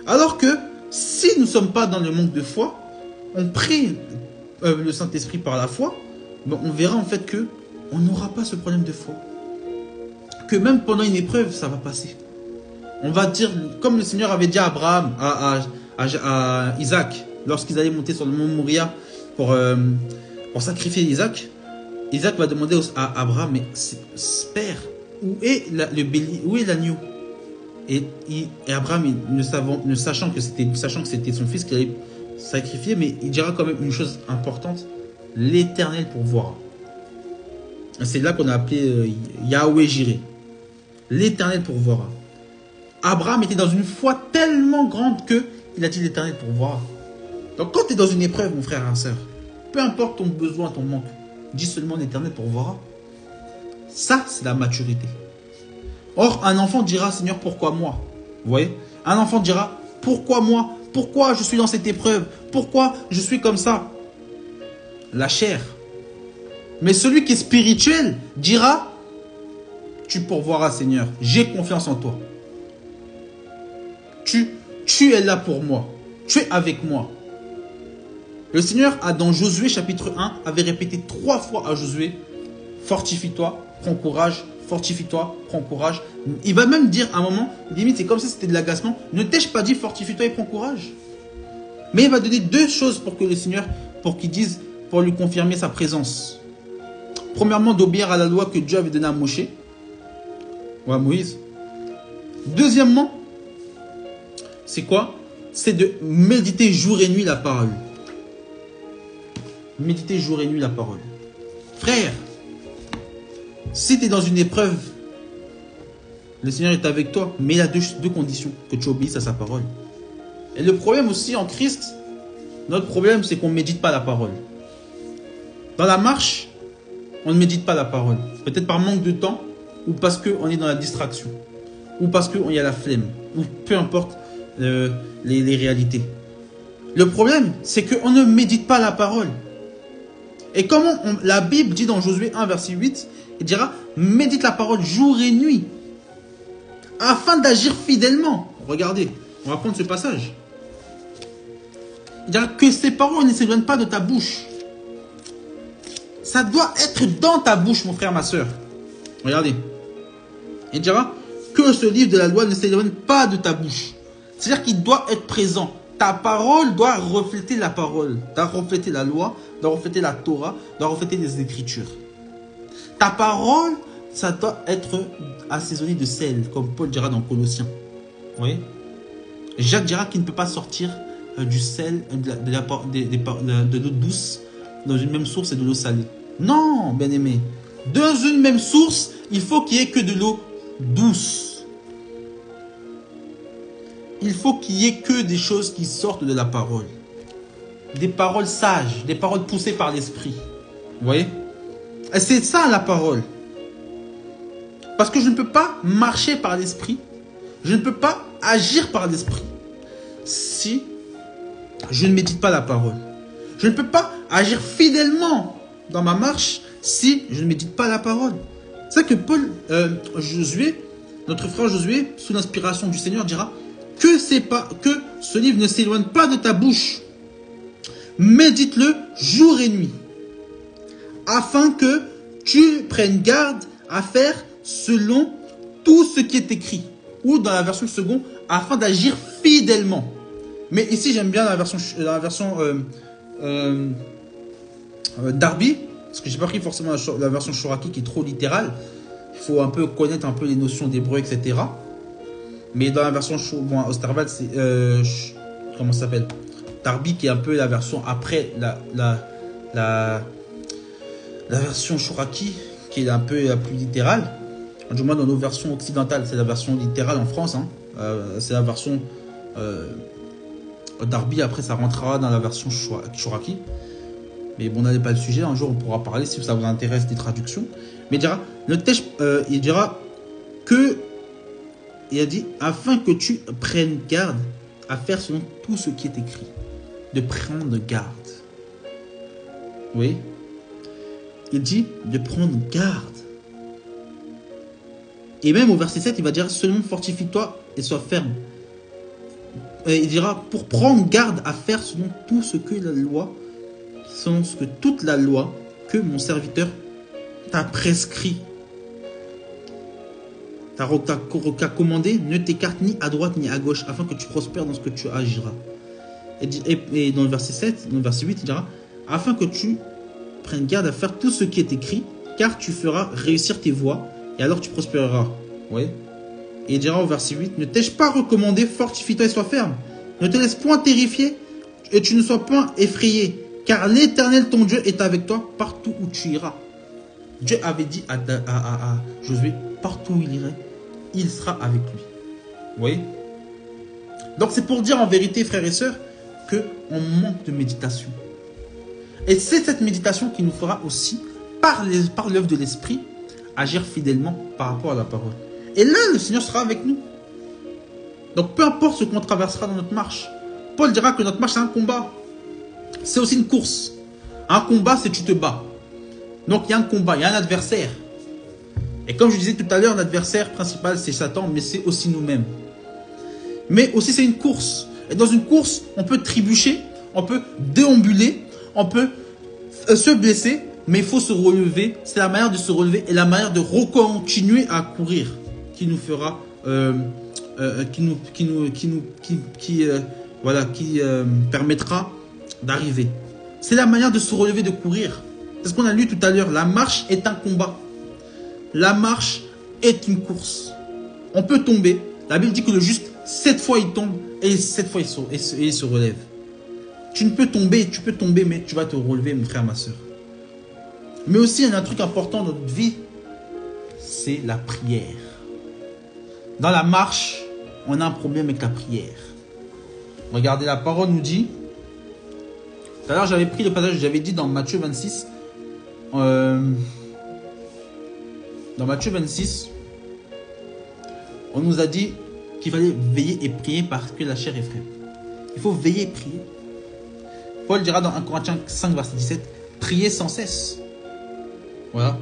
Alors que si nous ne sommes pas dans le manque de foi, on prie le Saint-Esprit par la foi, ben on verra en fait que on n'aura pas ce problème de foi. Que même pendant une épreuve, ça va passer. On va dire, comme le Seigneur avait dit à Abraham, à Isaac, lorsqu'ils allaient monter sur le mont Moria pour sacrifier Isaac, Isaac va demander à Abraham, mais père, où est le bélier, où est l'agneau? Et Abraham, ne sachant que c'était son fils qui allait sacrifier, mais il dira quand même une chose importante, l'Éternel pourvoira. C'est là qu'on a appelé Yahweh Jireh. L'Éternel pourvoira. Abraham était dans une foi tellement grande que il a dit l'Éternel pourvoira. Donc quand tu es dans une épreuve, mon frère et soeur, peu importe ton besoin, ton manque, dis seulement l'Éternel pourvoira. Ça, c'est la maturité. Or, un enfant dira, Seigneur, pourquoi moi? Vous voyez? Un enfant dira, pourquoi moi? Pourquoi je suis dans cette épreuve? Pourquoi je suis comme ça? La chair. Mais celui qui est spirituel dira, tu pourvoiras, Seigneur. J'ai confiance en toi. Tu es là pour moi. Tu es avec moi. Le Seigneur a dans Josué chapitre 1 avait répété 3 fois à Josué, fortifie-toi, prends courage, fortifie-toi, prends courage. Il va même dire à un moment, limite c'est comme si c'était de l'agacement, ne t'ai-je pas dit fortifie-toi et prends courage? Mais il va donner 2 choses pour que le Seigneur, pour lui confirmer sa présence. Premièrement, d'obéir à la loi que Dieu avait donnée à Moshe, ou à Moïse. Deuxièmement, c'est quoi? C'est de méditer jour et nuit la parole. Méditer jour et nuit la parole. Frère, si tu es dans une épreuve, le Seigneur est avec toi, mais il a deux conditions, que tu obéisses à sa parole. Et le problème aussi en Christ, notre problème c'est qu'on ne médite pas la parole. Dans la marche, on ne médite pas la parole. Peut-être par manque de temps, ou parce qu'on est dans la distraction, ou parce qu'il y a la flemme, ou peu importe les réalités. Le problème, c'est qu'on ne médite pas la parole. Et comme la Bible dit dans Josué 1, verset 8, il dira, médite la parole jour et nuit, afin d'agir fidèlement. Regardez, on va prendre ce passage. Il dira que ces paroles ne s'éloignent pas de ta bouche. Ça doit être dans ta bouche, mon frère, ma soeur. Regardez. Il dira que ce livre de la loi ne s'éloigne pas de ta bouche. C'est-à-dire qu'il doit être présent. Ta parole doit refléter la parole, doit refléter la loi, doit refléter la Torah, doit refléter les Écritures. Ta parole, ça doit être assaisonné de sel, comme Paul dira dans Colossiens. Vous voyez? Jacques dira qu'il ne peut pas sortir du sel, de l'eau douce, dans une même source et de l'eau salée. Non, bien-aimé. Dans une même source, il faut qu'il n'y ait que de l'eau douce. Il faut qu'il n'y ait que des choses qui sortent de la parole. Des paroles sages, des paroles poussées par l'esprit. Vous voyez? Et c'est ça la parole. Parce que je ne peux pas marcher par l'esprit. Je ne peux pas agir par l'esprit si je ne médite pas la parole. Je ne peux pas agir fidèlement dans ma marche si je ne médite pas la parole. C'est ça que Josué, notre frère Josué, sous l'inspiration du Seigneur, dira que ce livre ne s'éloigne pas de ta bouche. Médite-le jour et nuit, afin que tu prennes garde à faire selon tout ce qui est écrit. Ou dans la version seconde, afin d'agir fidèlement. Mais ici, j'aime bien la version Darby, parce que j'ai pas pris forcément la version Shoraki qui est trop littérale. Il faut un peu connaître un peu les notions d'hébreu, etc. Mais dans la version Osterwald, c'est comment ça s'appelle, Darby, qui est un peu la version après la version Shoraki, qui est un peu la plus littérale. Du moins dans nos versions occidentales, c'est la version littérale en France. Hein. C'est la version Darby. Après, ça rentrera dans la version Shoraki. Mais bon, on n'avait pas le sujet. Un jour, on pourra parler si ça vous intéresse des traductions. Mais il dira que, il a dit, afin que tu prennes garde à faire selon tout ce qui est écrit. De prendre garde. Oui. Il dit de prendre garde. Et même au verset 7, il va dire seulement fortifie-toi et sois ferme. Et il dira pour prendre garde à faire selon tout ce que la loi, selon ce que toute la loi que mon serviteur t'a prescrit, t'a commandé, ne t'écarte ni à droite ni à gauche, afin que tu prospères dans ce que tu agiras. Et dans le verset 7, dans le verset 8, il dira afin que tu prennes garde à faire tout ce qui est écrit, car tu feras réussir tes voies. Et alors tu prospéreras. Oui. Et il dira au verset 8, ne t'ai-je pas recommandé, fortifie-toi et sois ferme. Ne te laisse point terrifier et tu ne sois point effrayé. Car l'Éternel ton Dieu est avec toi partout où tu iras. Dieu avait dit à Josué, partout où il irait, il sera avec lui. Vous voyez? Donc c'est pour dire en vérité, frères et sœurs, qu'on manque de méditation. Et c'est cette méditation qui nous fera aussi, par l'œuvre de l'Esprit, agir fidèlement par rapport à la parole. Et là, le Seigneur sera avec nous. Donc, peu importe ce qu'on traversera dans notre marche. Paul dira que notre marche, c'est un combat. C'est aussi une course. Un combat, c'est tu te bats. Donc, il y a un combat, il y a un adversaire. Et comme je disais tout à l'heure, l'adversaire principal, c'est Satan, mais c'est aussi nous-mêmes. Mais aussi, c'est une course. Et dans une course, on peut trébucher, on peut déambuler, on peut se blesser, mais il faut se relever. C'est la manière de se relever et la manière de recontinuer à courir qui nous fera, permettra d'arriver. C'est la manière de se relever, de courir. C'est ce qu'on a lu tout à l'heure. La marche est un combat. La marche est une course. On peut tomber. La Bible dit que le juste, 7 fois il tombe et 7 fois il se relève. Tu peux tomber, mais tu vas te relever, mon frère, ma soeur. Mais aussi, il y a un truc important dans notre vie, c'est la prière. Dans la marche, on a un problème avec la prière. Regardez, la parole nous dit, tout à l'heure j'avais pris le passage, j'avais dit dans Matthieu 26, dans Matthieu 26, on nous a dit qu'il fallait veiller et prier parce que la chair est faible. Il faut veiller et prier. Paul dira dans 1 Corinthiens 5, verset 17, priez sans cesse. Voilà.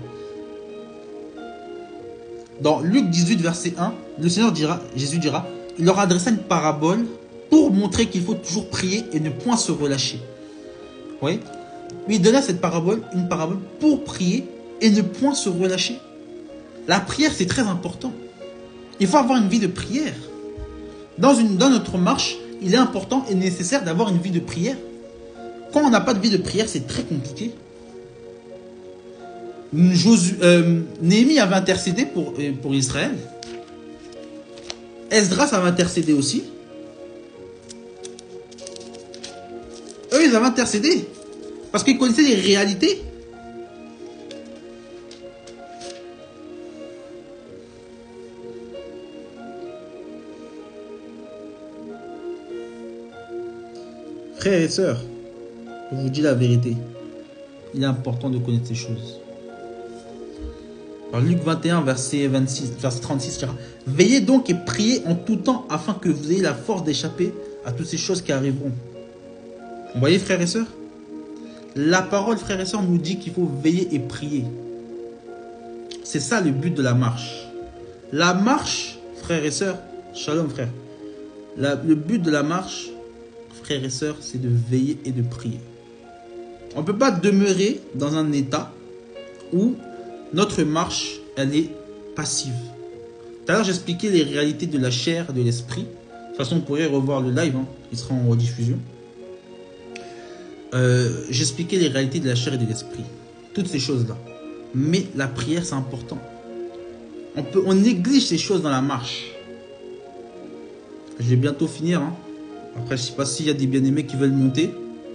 Dans Luc 18, verset 1, Jésus dira, il leur adressa une parabole pour montrer qu'il faut toujours prier et ne point se relâcher. Oui. lui donna cette parabole, une parabole pour prier et ne point se relâcher. La prière, c'est très important. Il faut avoir une vie de prière. Dans notre marche, il est important et nécessaire d'avoir une vie de prière. Quand on n'a pas de vie de prière, c'est très compliqué. Néhémie avait intercédé pour Israël. Esdras avait intercédé aussi. Eux, ils avaient intercédé. Parce qu'ils connaissaient les réalités. Frères et sœurs, je vous dis la vérité. Il est important de connaître ces choses. Alors, Luc 21, verset 36 dira: Veillez donc et priez en tout temps afin que vous ayez la force d'échapper à toutes ces choses qui arriveront. Vous voyez, frères et sœurs? La parole, frères et sœurs, nous dit qu'il faut veiller et prier. C'est ça le but de la marche. La marche, frères et sœurs, shalom frère. Le but de la marche, frères et sœurs, c'est de veiller et de prier. On ne peut pas demeurer dans un état où notre marche, elle est passive. Tout à l'heure, j'expliquais les réalités de la chair et de l'esprit. De toute façon, vous pourrez revoir le live, hein, il sera en rediffusion. J'expliquais les réalités de la chair et de l'esprit. Toutes ces choses-là. Mais la prière, c'est important. On néglige ces choses dans la marche. Je vais bientôt finir. Hein. Après, je ne sais pas s'il y a des bien-aimés qui veulent monter.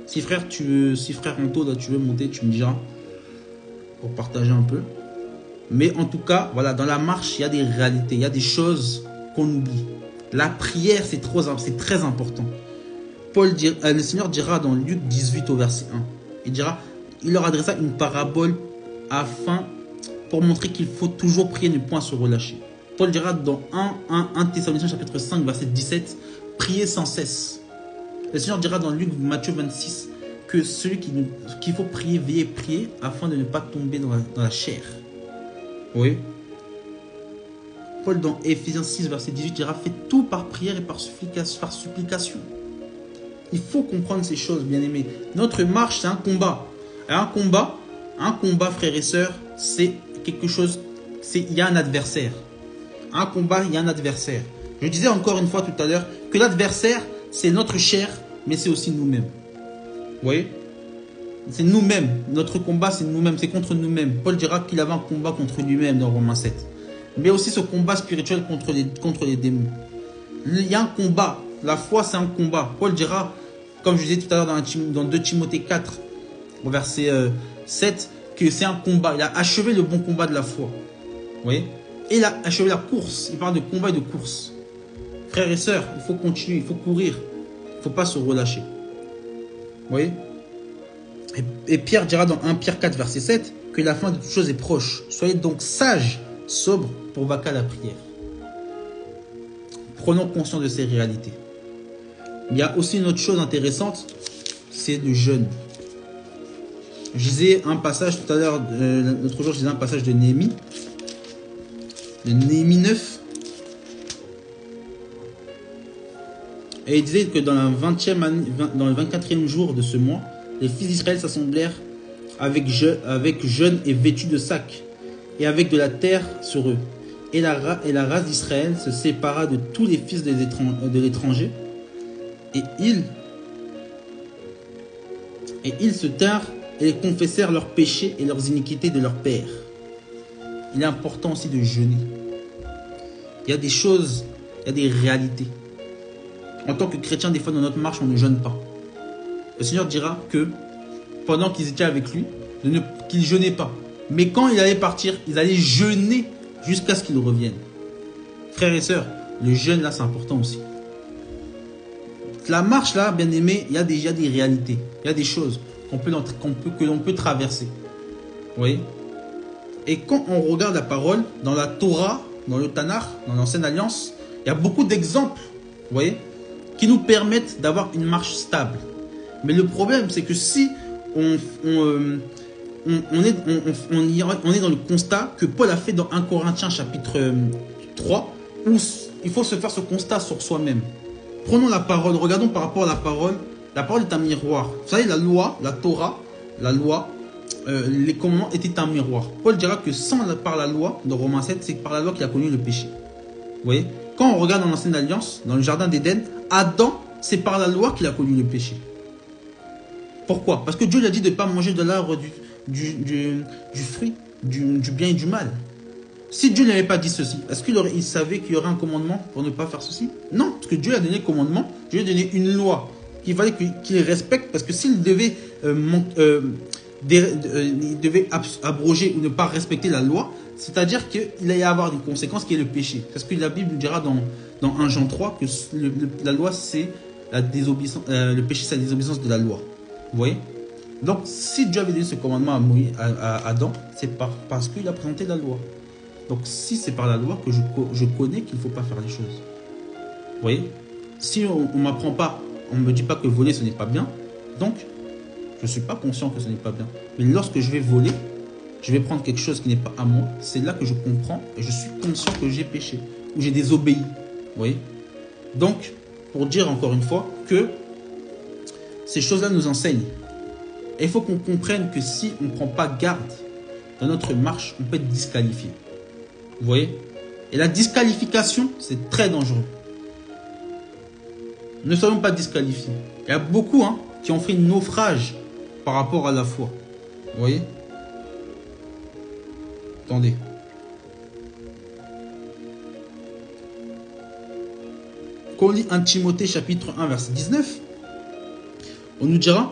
Si frère Anto, là, tu veux monter, tu me diras. Pour partager un peu. Mais en tout cas, voilà, dans la marche, il y a des réalités. Il y a des choses qu'on oublie. La prière, c'est très important. Le Seigneur dira dans Luc 18 au verset 1. Il leur adressa une parabole pour montrer qu'il faut toujours prier, ne point se relâcher. Paul dira dans 1 Thessaloniciens chapitre 5 verset 17, priez sans cesse. Le Seigneur dira dans Matthieu 26 que qu'il faut prier, veiller, prier afin de ne pas tomber dans la chair. Oui. Paul dans Éphésiens 6 verset 18 dira: faites tout par prière et par supplication. Il faut comprendre ces choses, bien aimés. Notre marche, c'est un combat. Et un combat, frères et sœurs, c'est quelque chose. Il y a un adversaire. Un combat, il y a un adversaire. Je disais encore une fois tout à l'heure que l'adversaire, c'est notre chair, mais c'est aussi nous-mêmes. Vous voyez? C'est nous-mêmes. Notre combat, c'est nous-mêmes. C'est contre nous-mêmes. Paul dira qu'il avait un combat contre lui-même dans Romains 7. Mais aussi ce combat spirituel contre les démons. Il y a un combat. La foi, c'est un combat. Paul dira, comme je disais tout à l'heure dans 2 Timothée 4, au verset 7, que c'est un combat. Il a achevé le bon combat de la foi. Vous voyez? Et il a achevé la course. Il parle de combat et de course. Frères et sœurs, il faut continuer, il faut courir. Il ne faut pas se relâcher. Vous voyez? Et Pierre dira dans 1 Pierre 4, verset 7, que la fin de toute chose est proche. Soyez donc sages, sobres, pour vaquer à la prière. Prenons conscience de ces réalités. Il y a aussi une autre chose intéressante, c'est le jeûne. Je disais un passage tout à l'heure, l'autre jour, je disais un passage de Néhémie. De Néhémie 9. Et il disait que dans le 24e jour de ce mois, les fils d'Israël s'assemblèrent avec jeûne et vêtus de sacs, et avec de la terre sur eux. Et la race d'Israël se sépara de tous les fils de l'étranger, et ils se tinrent et confessèrent leurs péchés et leurs iniquités de leurs pères. Il est important aussi de jeûner. Il y a des choses, il y a des réalités. En tant que chrétien, des fois dans notre marche, on ne jeûne pas. Le Seigneur dira que pendant qu'ils étaient avec lui, qu'ils ne jeûnaient pas. Mais quand il allait partir, ils allaient jeûner jusqu'à ce qu'il revienne. Frères et sœurs, le jeûne là, c'est important aussi. La marche là, bien aimé, il y a déjà des réalités. Il y a des choses que l'on peut traverser. Vous voyez? Et quand on regarde la parole, dans la Torah, dans le Tanakh, dans l'Ancienne Alliance, il y a beaucoup d'exemples, vous voyez, qui nous permettent d'avoir une marche stable. Mais le problème, c'est que si on est dans le constat que Paul a fait dans 1 Corinthiens chapitre 3, où il faut se faire ce constat sur soi-même. Prenons la parole, regardons par rapport à la parole. La parole est un miroir. Vous savez, la loi, la Torah, la loi, les commandements étaient un miroir. Paul dira que par la loi, dans Romains 7, c'est par la loi qu'il a connu le péché. Vous voyez? Quand on regarde dans l'Ancienne Alliance, dans le Jardin d'Éden, Adam, c'est par la loi qu'il a connu le péché. Pourquoi? Parce que Dieu lui a dit de ne pas manger de l'arbre du fruit, du bien et du mal. Si Dieu n'avait pas dit ceci, est-ce qu'il savait qu'il y aurait un commandement pour ne pas faire ceci? Non, parce que Dieu a donné le commandement, Dieu a donné une loi qu'il fallait qu'il respecte, parce que s'il devait, il devait abroger ou ne pas respecter la loi, c'est-à-dire qu'il allait y avoir une conséquence qui est le péché. C'est ce que la Bible dira dans 1 Jean 3, que la loi c'est la désobéissance, le péché c'est la désobéissance de la loi. Vous voyez? Donc si Dieu avait donné ce commandement à Adam, c'est parce qu'il a présenté la loi. Donc si c'est par la loi que je connais qu'il ne faut pas faire les choses. Vous voyez? Si on ne m'apprend pas, on ne me dit pas que voler ce n'est pas bien, donc je ne suis pas conscient que ce n'est pas bien. Mais lorsque je vais voler, je vais prendre quelque chose qui n'est pas à moi, c'est là que je comprends et je suis conscient que j'ai péché, ou j'ai désobéi. Vous voyez? Donc, pour dire encore une fois que ces choses-là nous enseignent. Et il faut qu'on comprenne que si on ne prend pas garde dans notre marche, on peut être disqualifié. Vous voyez? Et la disqualification, c'est très dangereux. Ne soyons pas disqualifiés. Il y a beaucoup qui ont fait naufrage par rapport à la foi. Vous voyez? Attendez. Quand on lit 1 Timothée chapitre 1 verset 19, on nous dira: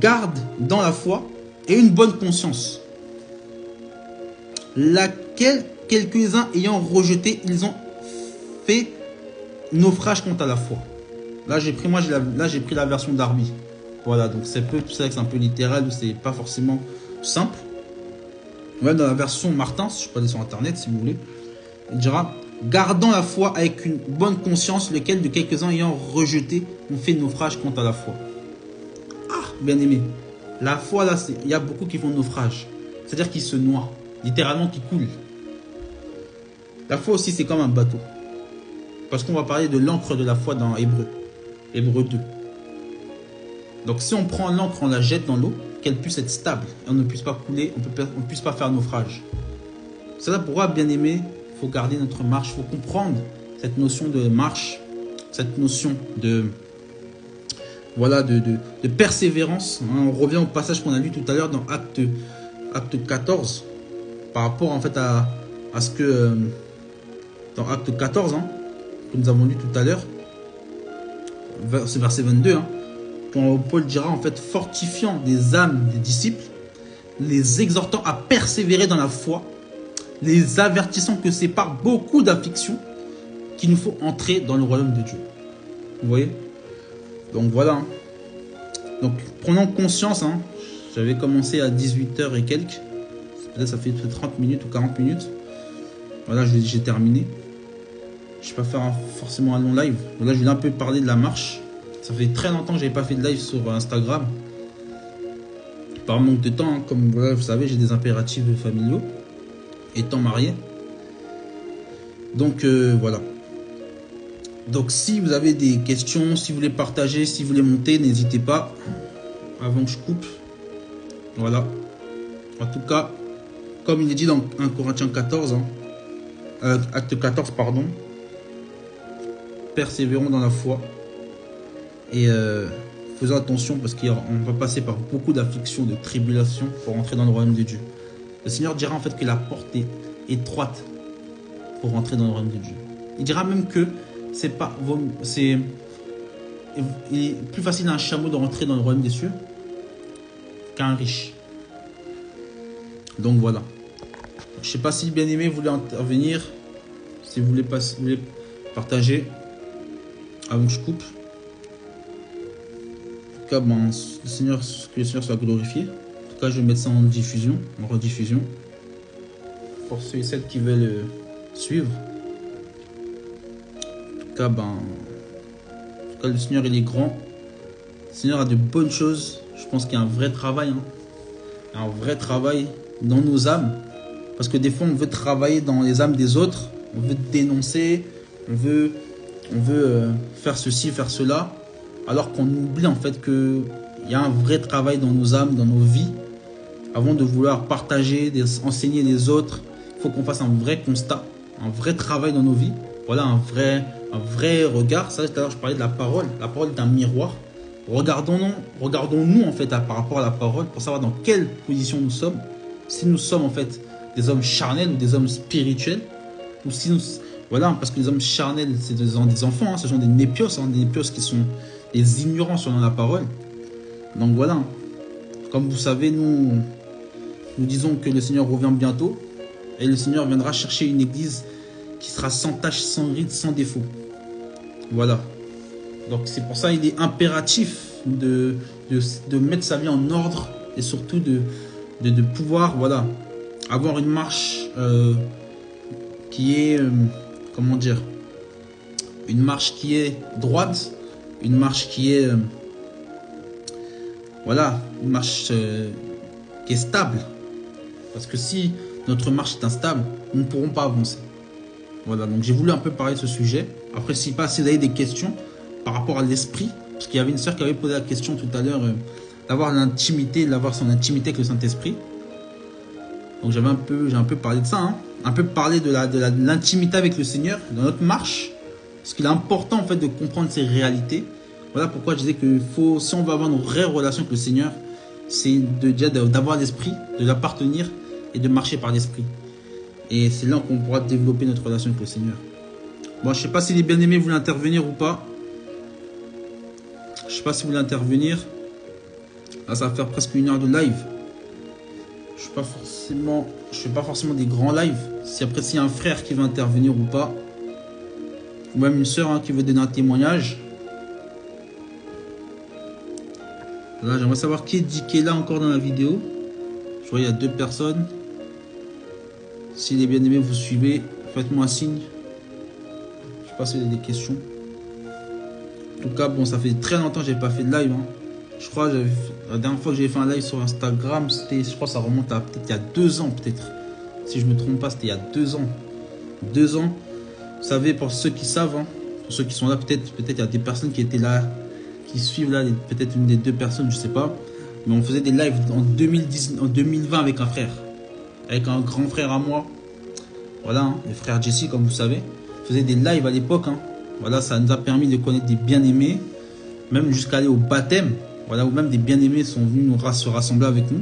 garde dans la foi et une bonne conscience, laquelle quelques-uns ayant rejeté, ils ont fait naufrage quant à la foi. Là j'ai pris la version d'Arby. Voilà, donc c'est un peu littéral ou c'est pas forcément simple. Ouais, dans la version Martin, je peux aller sur internet si vous voulez, il dira: gardant la foi avec une bonne conscience, lesquels de quelques-uns ayant rejeté ont fait naufrage quant à la foi. Ah, bien aimé, la foi là, il y a beaucoup qui font naufrage, c'est-à-dire qu'ils se noient, littéralement qui coulent. La foi aussi c'est comme un bateau, parce qu'on va parler de l'encre de la foi dans Hébreu 2. Donc si on prend l'encre, on la jette dans l'eau, qu'elle puisse être stable, et on ne puisse pas couler, on ne puisse pas faire naufrage. C'est là pourquoi, bien aimé, il faut garder notre marche, il faut comprendre cette notion de marche, cette notion de, voilà, de persévérance. On revient au passage qu'on a lu tout à l'heure dans Acte 14, par rapport en fait à ce que, dans Acte 14, que nous avons lu tout à l'heure, c'est verset 22, quand Paul dira en fait: fortifiant des âmes des disciples, les exhortant à persévérer dans la foi, les avertissant que c'est par beaucoup d'afflictions qu'il nous faut entrer dans le royaume de Dieu. Vous voyez? Donc voilà. Donc prenons conscience, j'avais commencé à 18h et quelques, peut-être ça fait 30 minutes ou 40 minutes. Voilà, j'ai terminé. Je ne vais pas faire forcément un long live. Là, je vais un peu parler de la marche. Ça fait très longtemps que je n'avais pas fait de live sur Instagram. Par manque de temps, comme voilà, vous savez, j'ai des impératifs familiaux. Étant marié. Donc, voilà. Donc, si vous avez des questions, si vous voulez partager, si vous voulez monter, n'hésitez pas. Avant que je coupe. Voilà. En tout cas, comme il est dit dans 1 Corinthiens 14, Acte 14, pardon. Persévérons dans la foi. Et faisons attention parce qu'on va passer par beaucoup d'afflictions, de tribulations pour entrer dans le royaume de Dieu. Le Seigneur dira en fait que la porte est étroite pour rentrer dans le royaume de Dieu. Il dira même que il est plus facile à un chameau de rentrer dans le royaume des cieux qu'à un riche. Donc voilà. Je ne sais pas si bien aimé vous voulez intervenir, si vous voulez partager avant que je coupe. En tout cas, que le Seigneur soit glorifié. En tout cas, je vais mettre ça en diffusion, en rediffusion, pour ceux et celles qui veulent suivre. En tout cas, le Seigneur il est grand. Le Seigneur a de bonnes choses. Je pense qu'il y a un vrai travail, un vrai travail dans nos âmes, parce que des fois on veut travailler dans les âmes des autres, on veut dénoncer, on veut faire ceci, faire cela, alors qu'on oublie en fait que Il y a un vrai travail dans nos âmes, dans nos vies. Avant de vouloir partager, enseigner les autres, il faut qu'on fasse un vrai constat, un vrai travail dans nos vies. Voilà, un vrai regard. Ça, tout à l'heure, je parlais de la parole. La parole est un miroir. Regardons-nous en fait par rapport à la parole pour savoir dans quelle position nous sommes. Si nous sommes en fait des hommes charnels ou des hommes spirituels, ou si nous, voilà, parce que les hommes charnels, c'est des enfants, hein, ce sont des népios, des népios qui sont des ignorants sur la parole. Donc voilà, comme vous savez, nous disons que le Seigneur revient bientôt et le Seigneur viendra chercher une église qui sera sans tache, sans ride, sans défaut. Voilà. Donc c'est pour ça qu'il est impératif de mettre sa vie en ordre et surtout de pouvoir, voilà, avoir une marche qui est, comment dire, une marche qui est droite, une marche qui est, voilà, une marche qui est stable. Parce que si notre marche est instable, nous ne pourrons pas avancer. Voilà, donc j'ai voulu un peu parler de ce sujet. Après, si vous avez des questions par rapport à l'esprit, parce qu'il y avait une sœur qui avait posé la question tout à l'heure, d'avoir son intimité avec le Saint-Esprit. Donc j'ai un peu parlé de ça, hein. Un peu parlé de l'intimité avec le Seigneur, dans notre marche. Parce qu'il est important en fait de comprendre ces réalités. Voilà pourquoi je disais que si on veut avoir une vraie relation avec le Seigneur, c'est d'avoir l'esprit, de l'appartenir et de marcher par l'esprit. Et c'est là qu'on pourra développer notre relation avec le Seigneur. Bon, je ne sais pas si les bien-aimés voulaient intervenir ou pas. Je ne sais pas si vous voulez intervenir. Là, ça va faire presque 1 heure de live. Je ne fais pas forcément des grands lives. S'il y a un frère qui veut intervenir ou pas, ou même une sœur qui veut donner un témoignage. Là, j'aimerais savoir qui est là encore dans la vidéo. Je vois il y a 2 personnes. Si les bien-aimés vous suivez, faites-moi un signe. Je ne sais pas si vous avez des questions. En tout cas, bon, ça fait très longtemps que je n'ai pas fait de live. Hein. Je crois que la dernière fois que j'ai fait un live sur Instagram, je crois que ça remonte à peut-être il y a 2 ans, peut-être. Si je ne me trompe pas, c'était il y a 2 ans. 2 ans. Vous savez, pour ceux qui savent, hein, pour ceux qui sont là, peut-être il y a des personnes qui étaient là, qui suivent là, peut-être une des 2 personnes, je ne sais pas. Mais on faisait des lives en 2020 avec un frère. Avec un grand frère à moi. Voilà, hein, le frère Jesse, comme vous savez. On faisait des lives à l'époque. Hein. Voilà, ça nous a permis de connaître des bien-aimés. Même jusqu'à aller au baptême. Voilà, où même des bien-aimés sont venus se rassembler avec nous.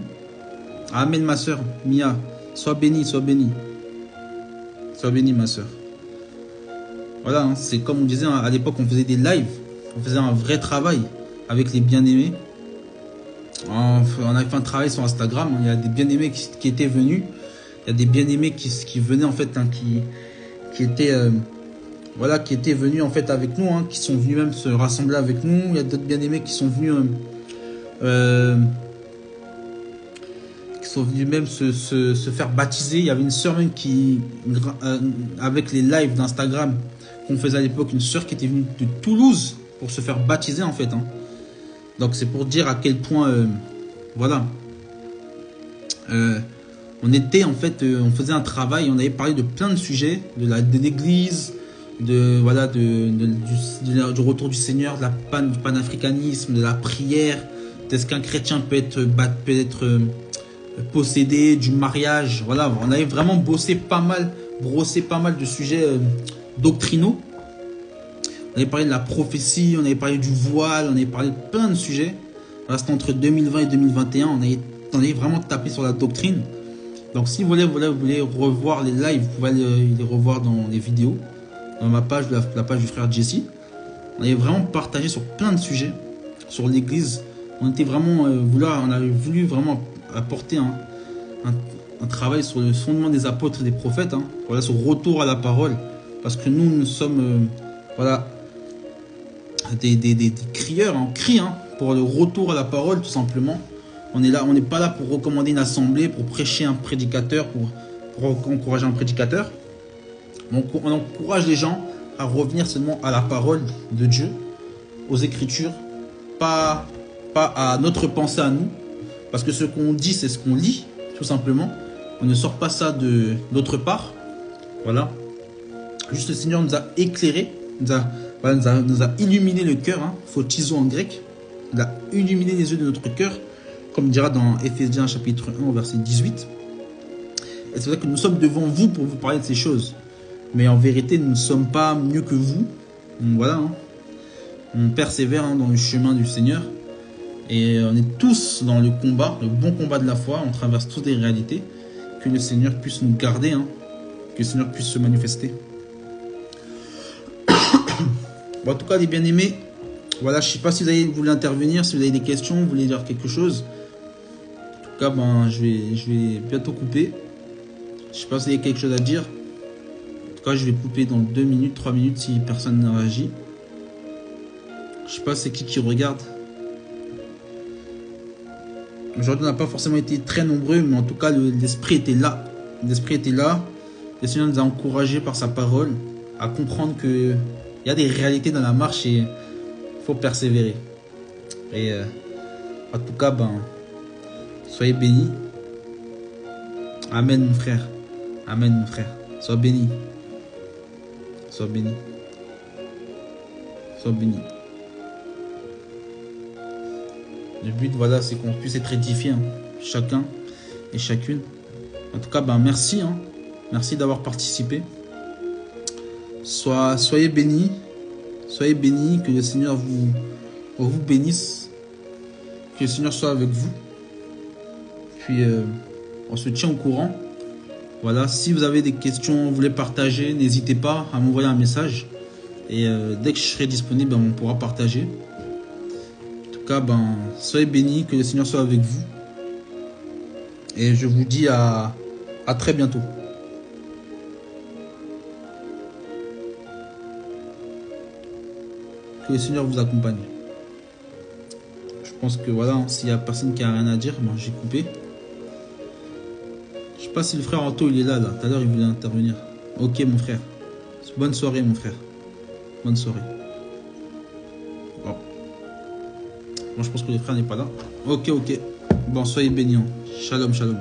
Amen, ma soeur Mia. Sois bénie, sois bénie. Sois bénie, ma soeur. Voilà, hein, c'est comme on disait, hein, à l'époque, on faisait des lives. On faisait un vrai travail avec les bien-aimés. On a fait un travail sur Instagram. Hein, il y a des bien-aimés qui étaient venus. Il y a des bien-aimés qui venaient, en fait, hein, qui étaient venus, en fait, avec nous, hein, qui sont venus même se rassembler avec nous. Il y a d'autres bien-aimés qui sont venus même se faire baptiser. Il y avait une sœur même avec les lives d'Instagram qu'on faisait à l'époque, une sœur qui était venue de Toulouse pour se faire baptiser, en fait. Hein. Donc c'est pour dire à quel point, voilà, on était, en fait, on faisait un travail, on avait parlé de plein de sujets, de l'église, du retour du Seigneur, du panafricanisme, de la prière, est-ce qu'un chrétien peut être possédé, du mariage. Voilà, on avait vraiment brossé pas mal de sujets doctrinaux. On avait parlé de la prophétie, on avait parlé du voile, on avait parlé de plein de sujets. Voilà, c'était entre 2020 et 2021, on avait vraiment tapé sur la doctrine. Donc si vous voulez revoir les lives, vous pouvez les revoir dans les vidéos, dans ma page, la page du frère Jesse. On avait vraiment partagé sur plein de sujets, sur l'église. On avait voulu vraiment apporter un travail sur le fondement des apôtres et des prophètes, hein. Voilà, sur le retour à la parole. Parce que nous sommes voilà, des crieurs, on crie, hein, pour le retour à la parole, tout simplement. On n'est pas là pour recommander une assemblée, pour prêcher un prédicateur, pour encourager un prédicateur. Donc on encourage les gens à revenir seulement à la parole de Dieu, aux Écritures, pas à notre pensée à nous. Parce que ce qu'on dit, c'est ce qu'on lit, tout simplement. On ne sort pas ça de d'autre part. Voilà. Juste le Seigneur nous a éclairé, nous a illuminé le cœur, hein, photizo en grec. Il a illuminé les yeux de notre cœur, comme il dira dans Éphésiens chapitre 1 au verset 18. Et c'est vrai que nous sommes devant vous pour vous parler de ces choses. Mais en vérité, nous ne sommes pas mieux que vous. Donc voilà, hein. On persévère dans le chemin du Seigneur. Et on est tous dans le combat, le bon combat de la foi. On traverse tous des réalités. Que le Seigneur puisse nous garder, hein. Que le Seigneur puisse se manifester. Bon, en tout cas, les bien-aimés, voilà, je ne sais pas si vous voulez intervenir, si vous avez des questions, vous voulez dire quelque chose. En tout cas, ben, je vais bientôt couper. Je ne sais pas si vous avez quelque chose à dire. En tout cas, je vais couper dans 2 minutes, 3 minutes si personne ne réagit. Je ne sais pas c'est qui regarde. Aujourd'hui, on n'a pas forcément été très nombreux, mais en tout cas, l'esprit était là. L'esprit était là. Le Seigneur nous a encouragés par sa parole à comprendre qu'il y a des réalités dans la marche et il faut persévérer. Et en tout cas, ben, soyez bénis. Amen, mon frère. Amen, mon frère. Sois béni. Sois béni. Sois béni. Le but, voilà, c'est qu'on puisse être édifié, hein, chacun et chacune. En tout cas, ben, merci. Hein. Merci d'avoir participé. Soyez bénis. Soyez bénis. Que le Seigneur vous bénisse. Que le Seigneur soit avec vous. Puis, on se tient au courant. Voilà, si vous avez des questions, vous voulez partager, n'hésitez pas à m'envoyer un message. Et dès que je serai disponible, ben, on pourra partager. En tout cas, ben, soyez bénis, que le Seigneur soit avec vous. Et je vous dis à très bientôt. Que le Seigneur vous accompagne. Je pense que voilà, s'il n'y a personne qui a rien à dire, ben, j'ai coupé. Je sais pas si le frère Anto il est là. Tout à l'heure il voulait intervenir. Ok mon frère. Bonne soirée mon frère. Bonne soirée. Bon. Bon, je pense que le frère n'est pas là. Ok. Bon, soyez bénis. Shalom, shalom.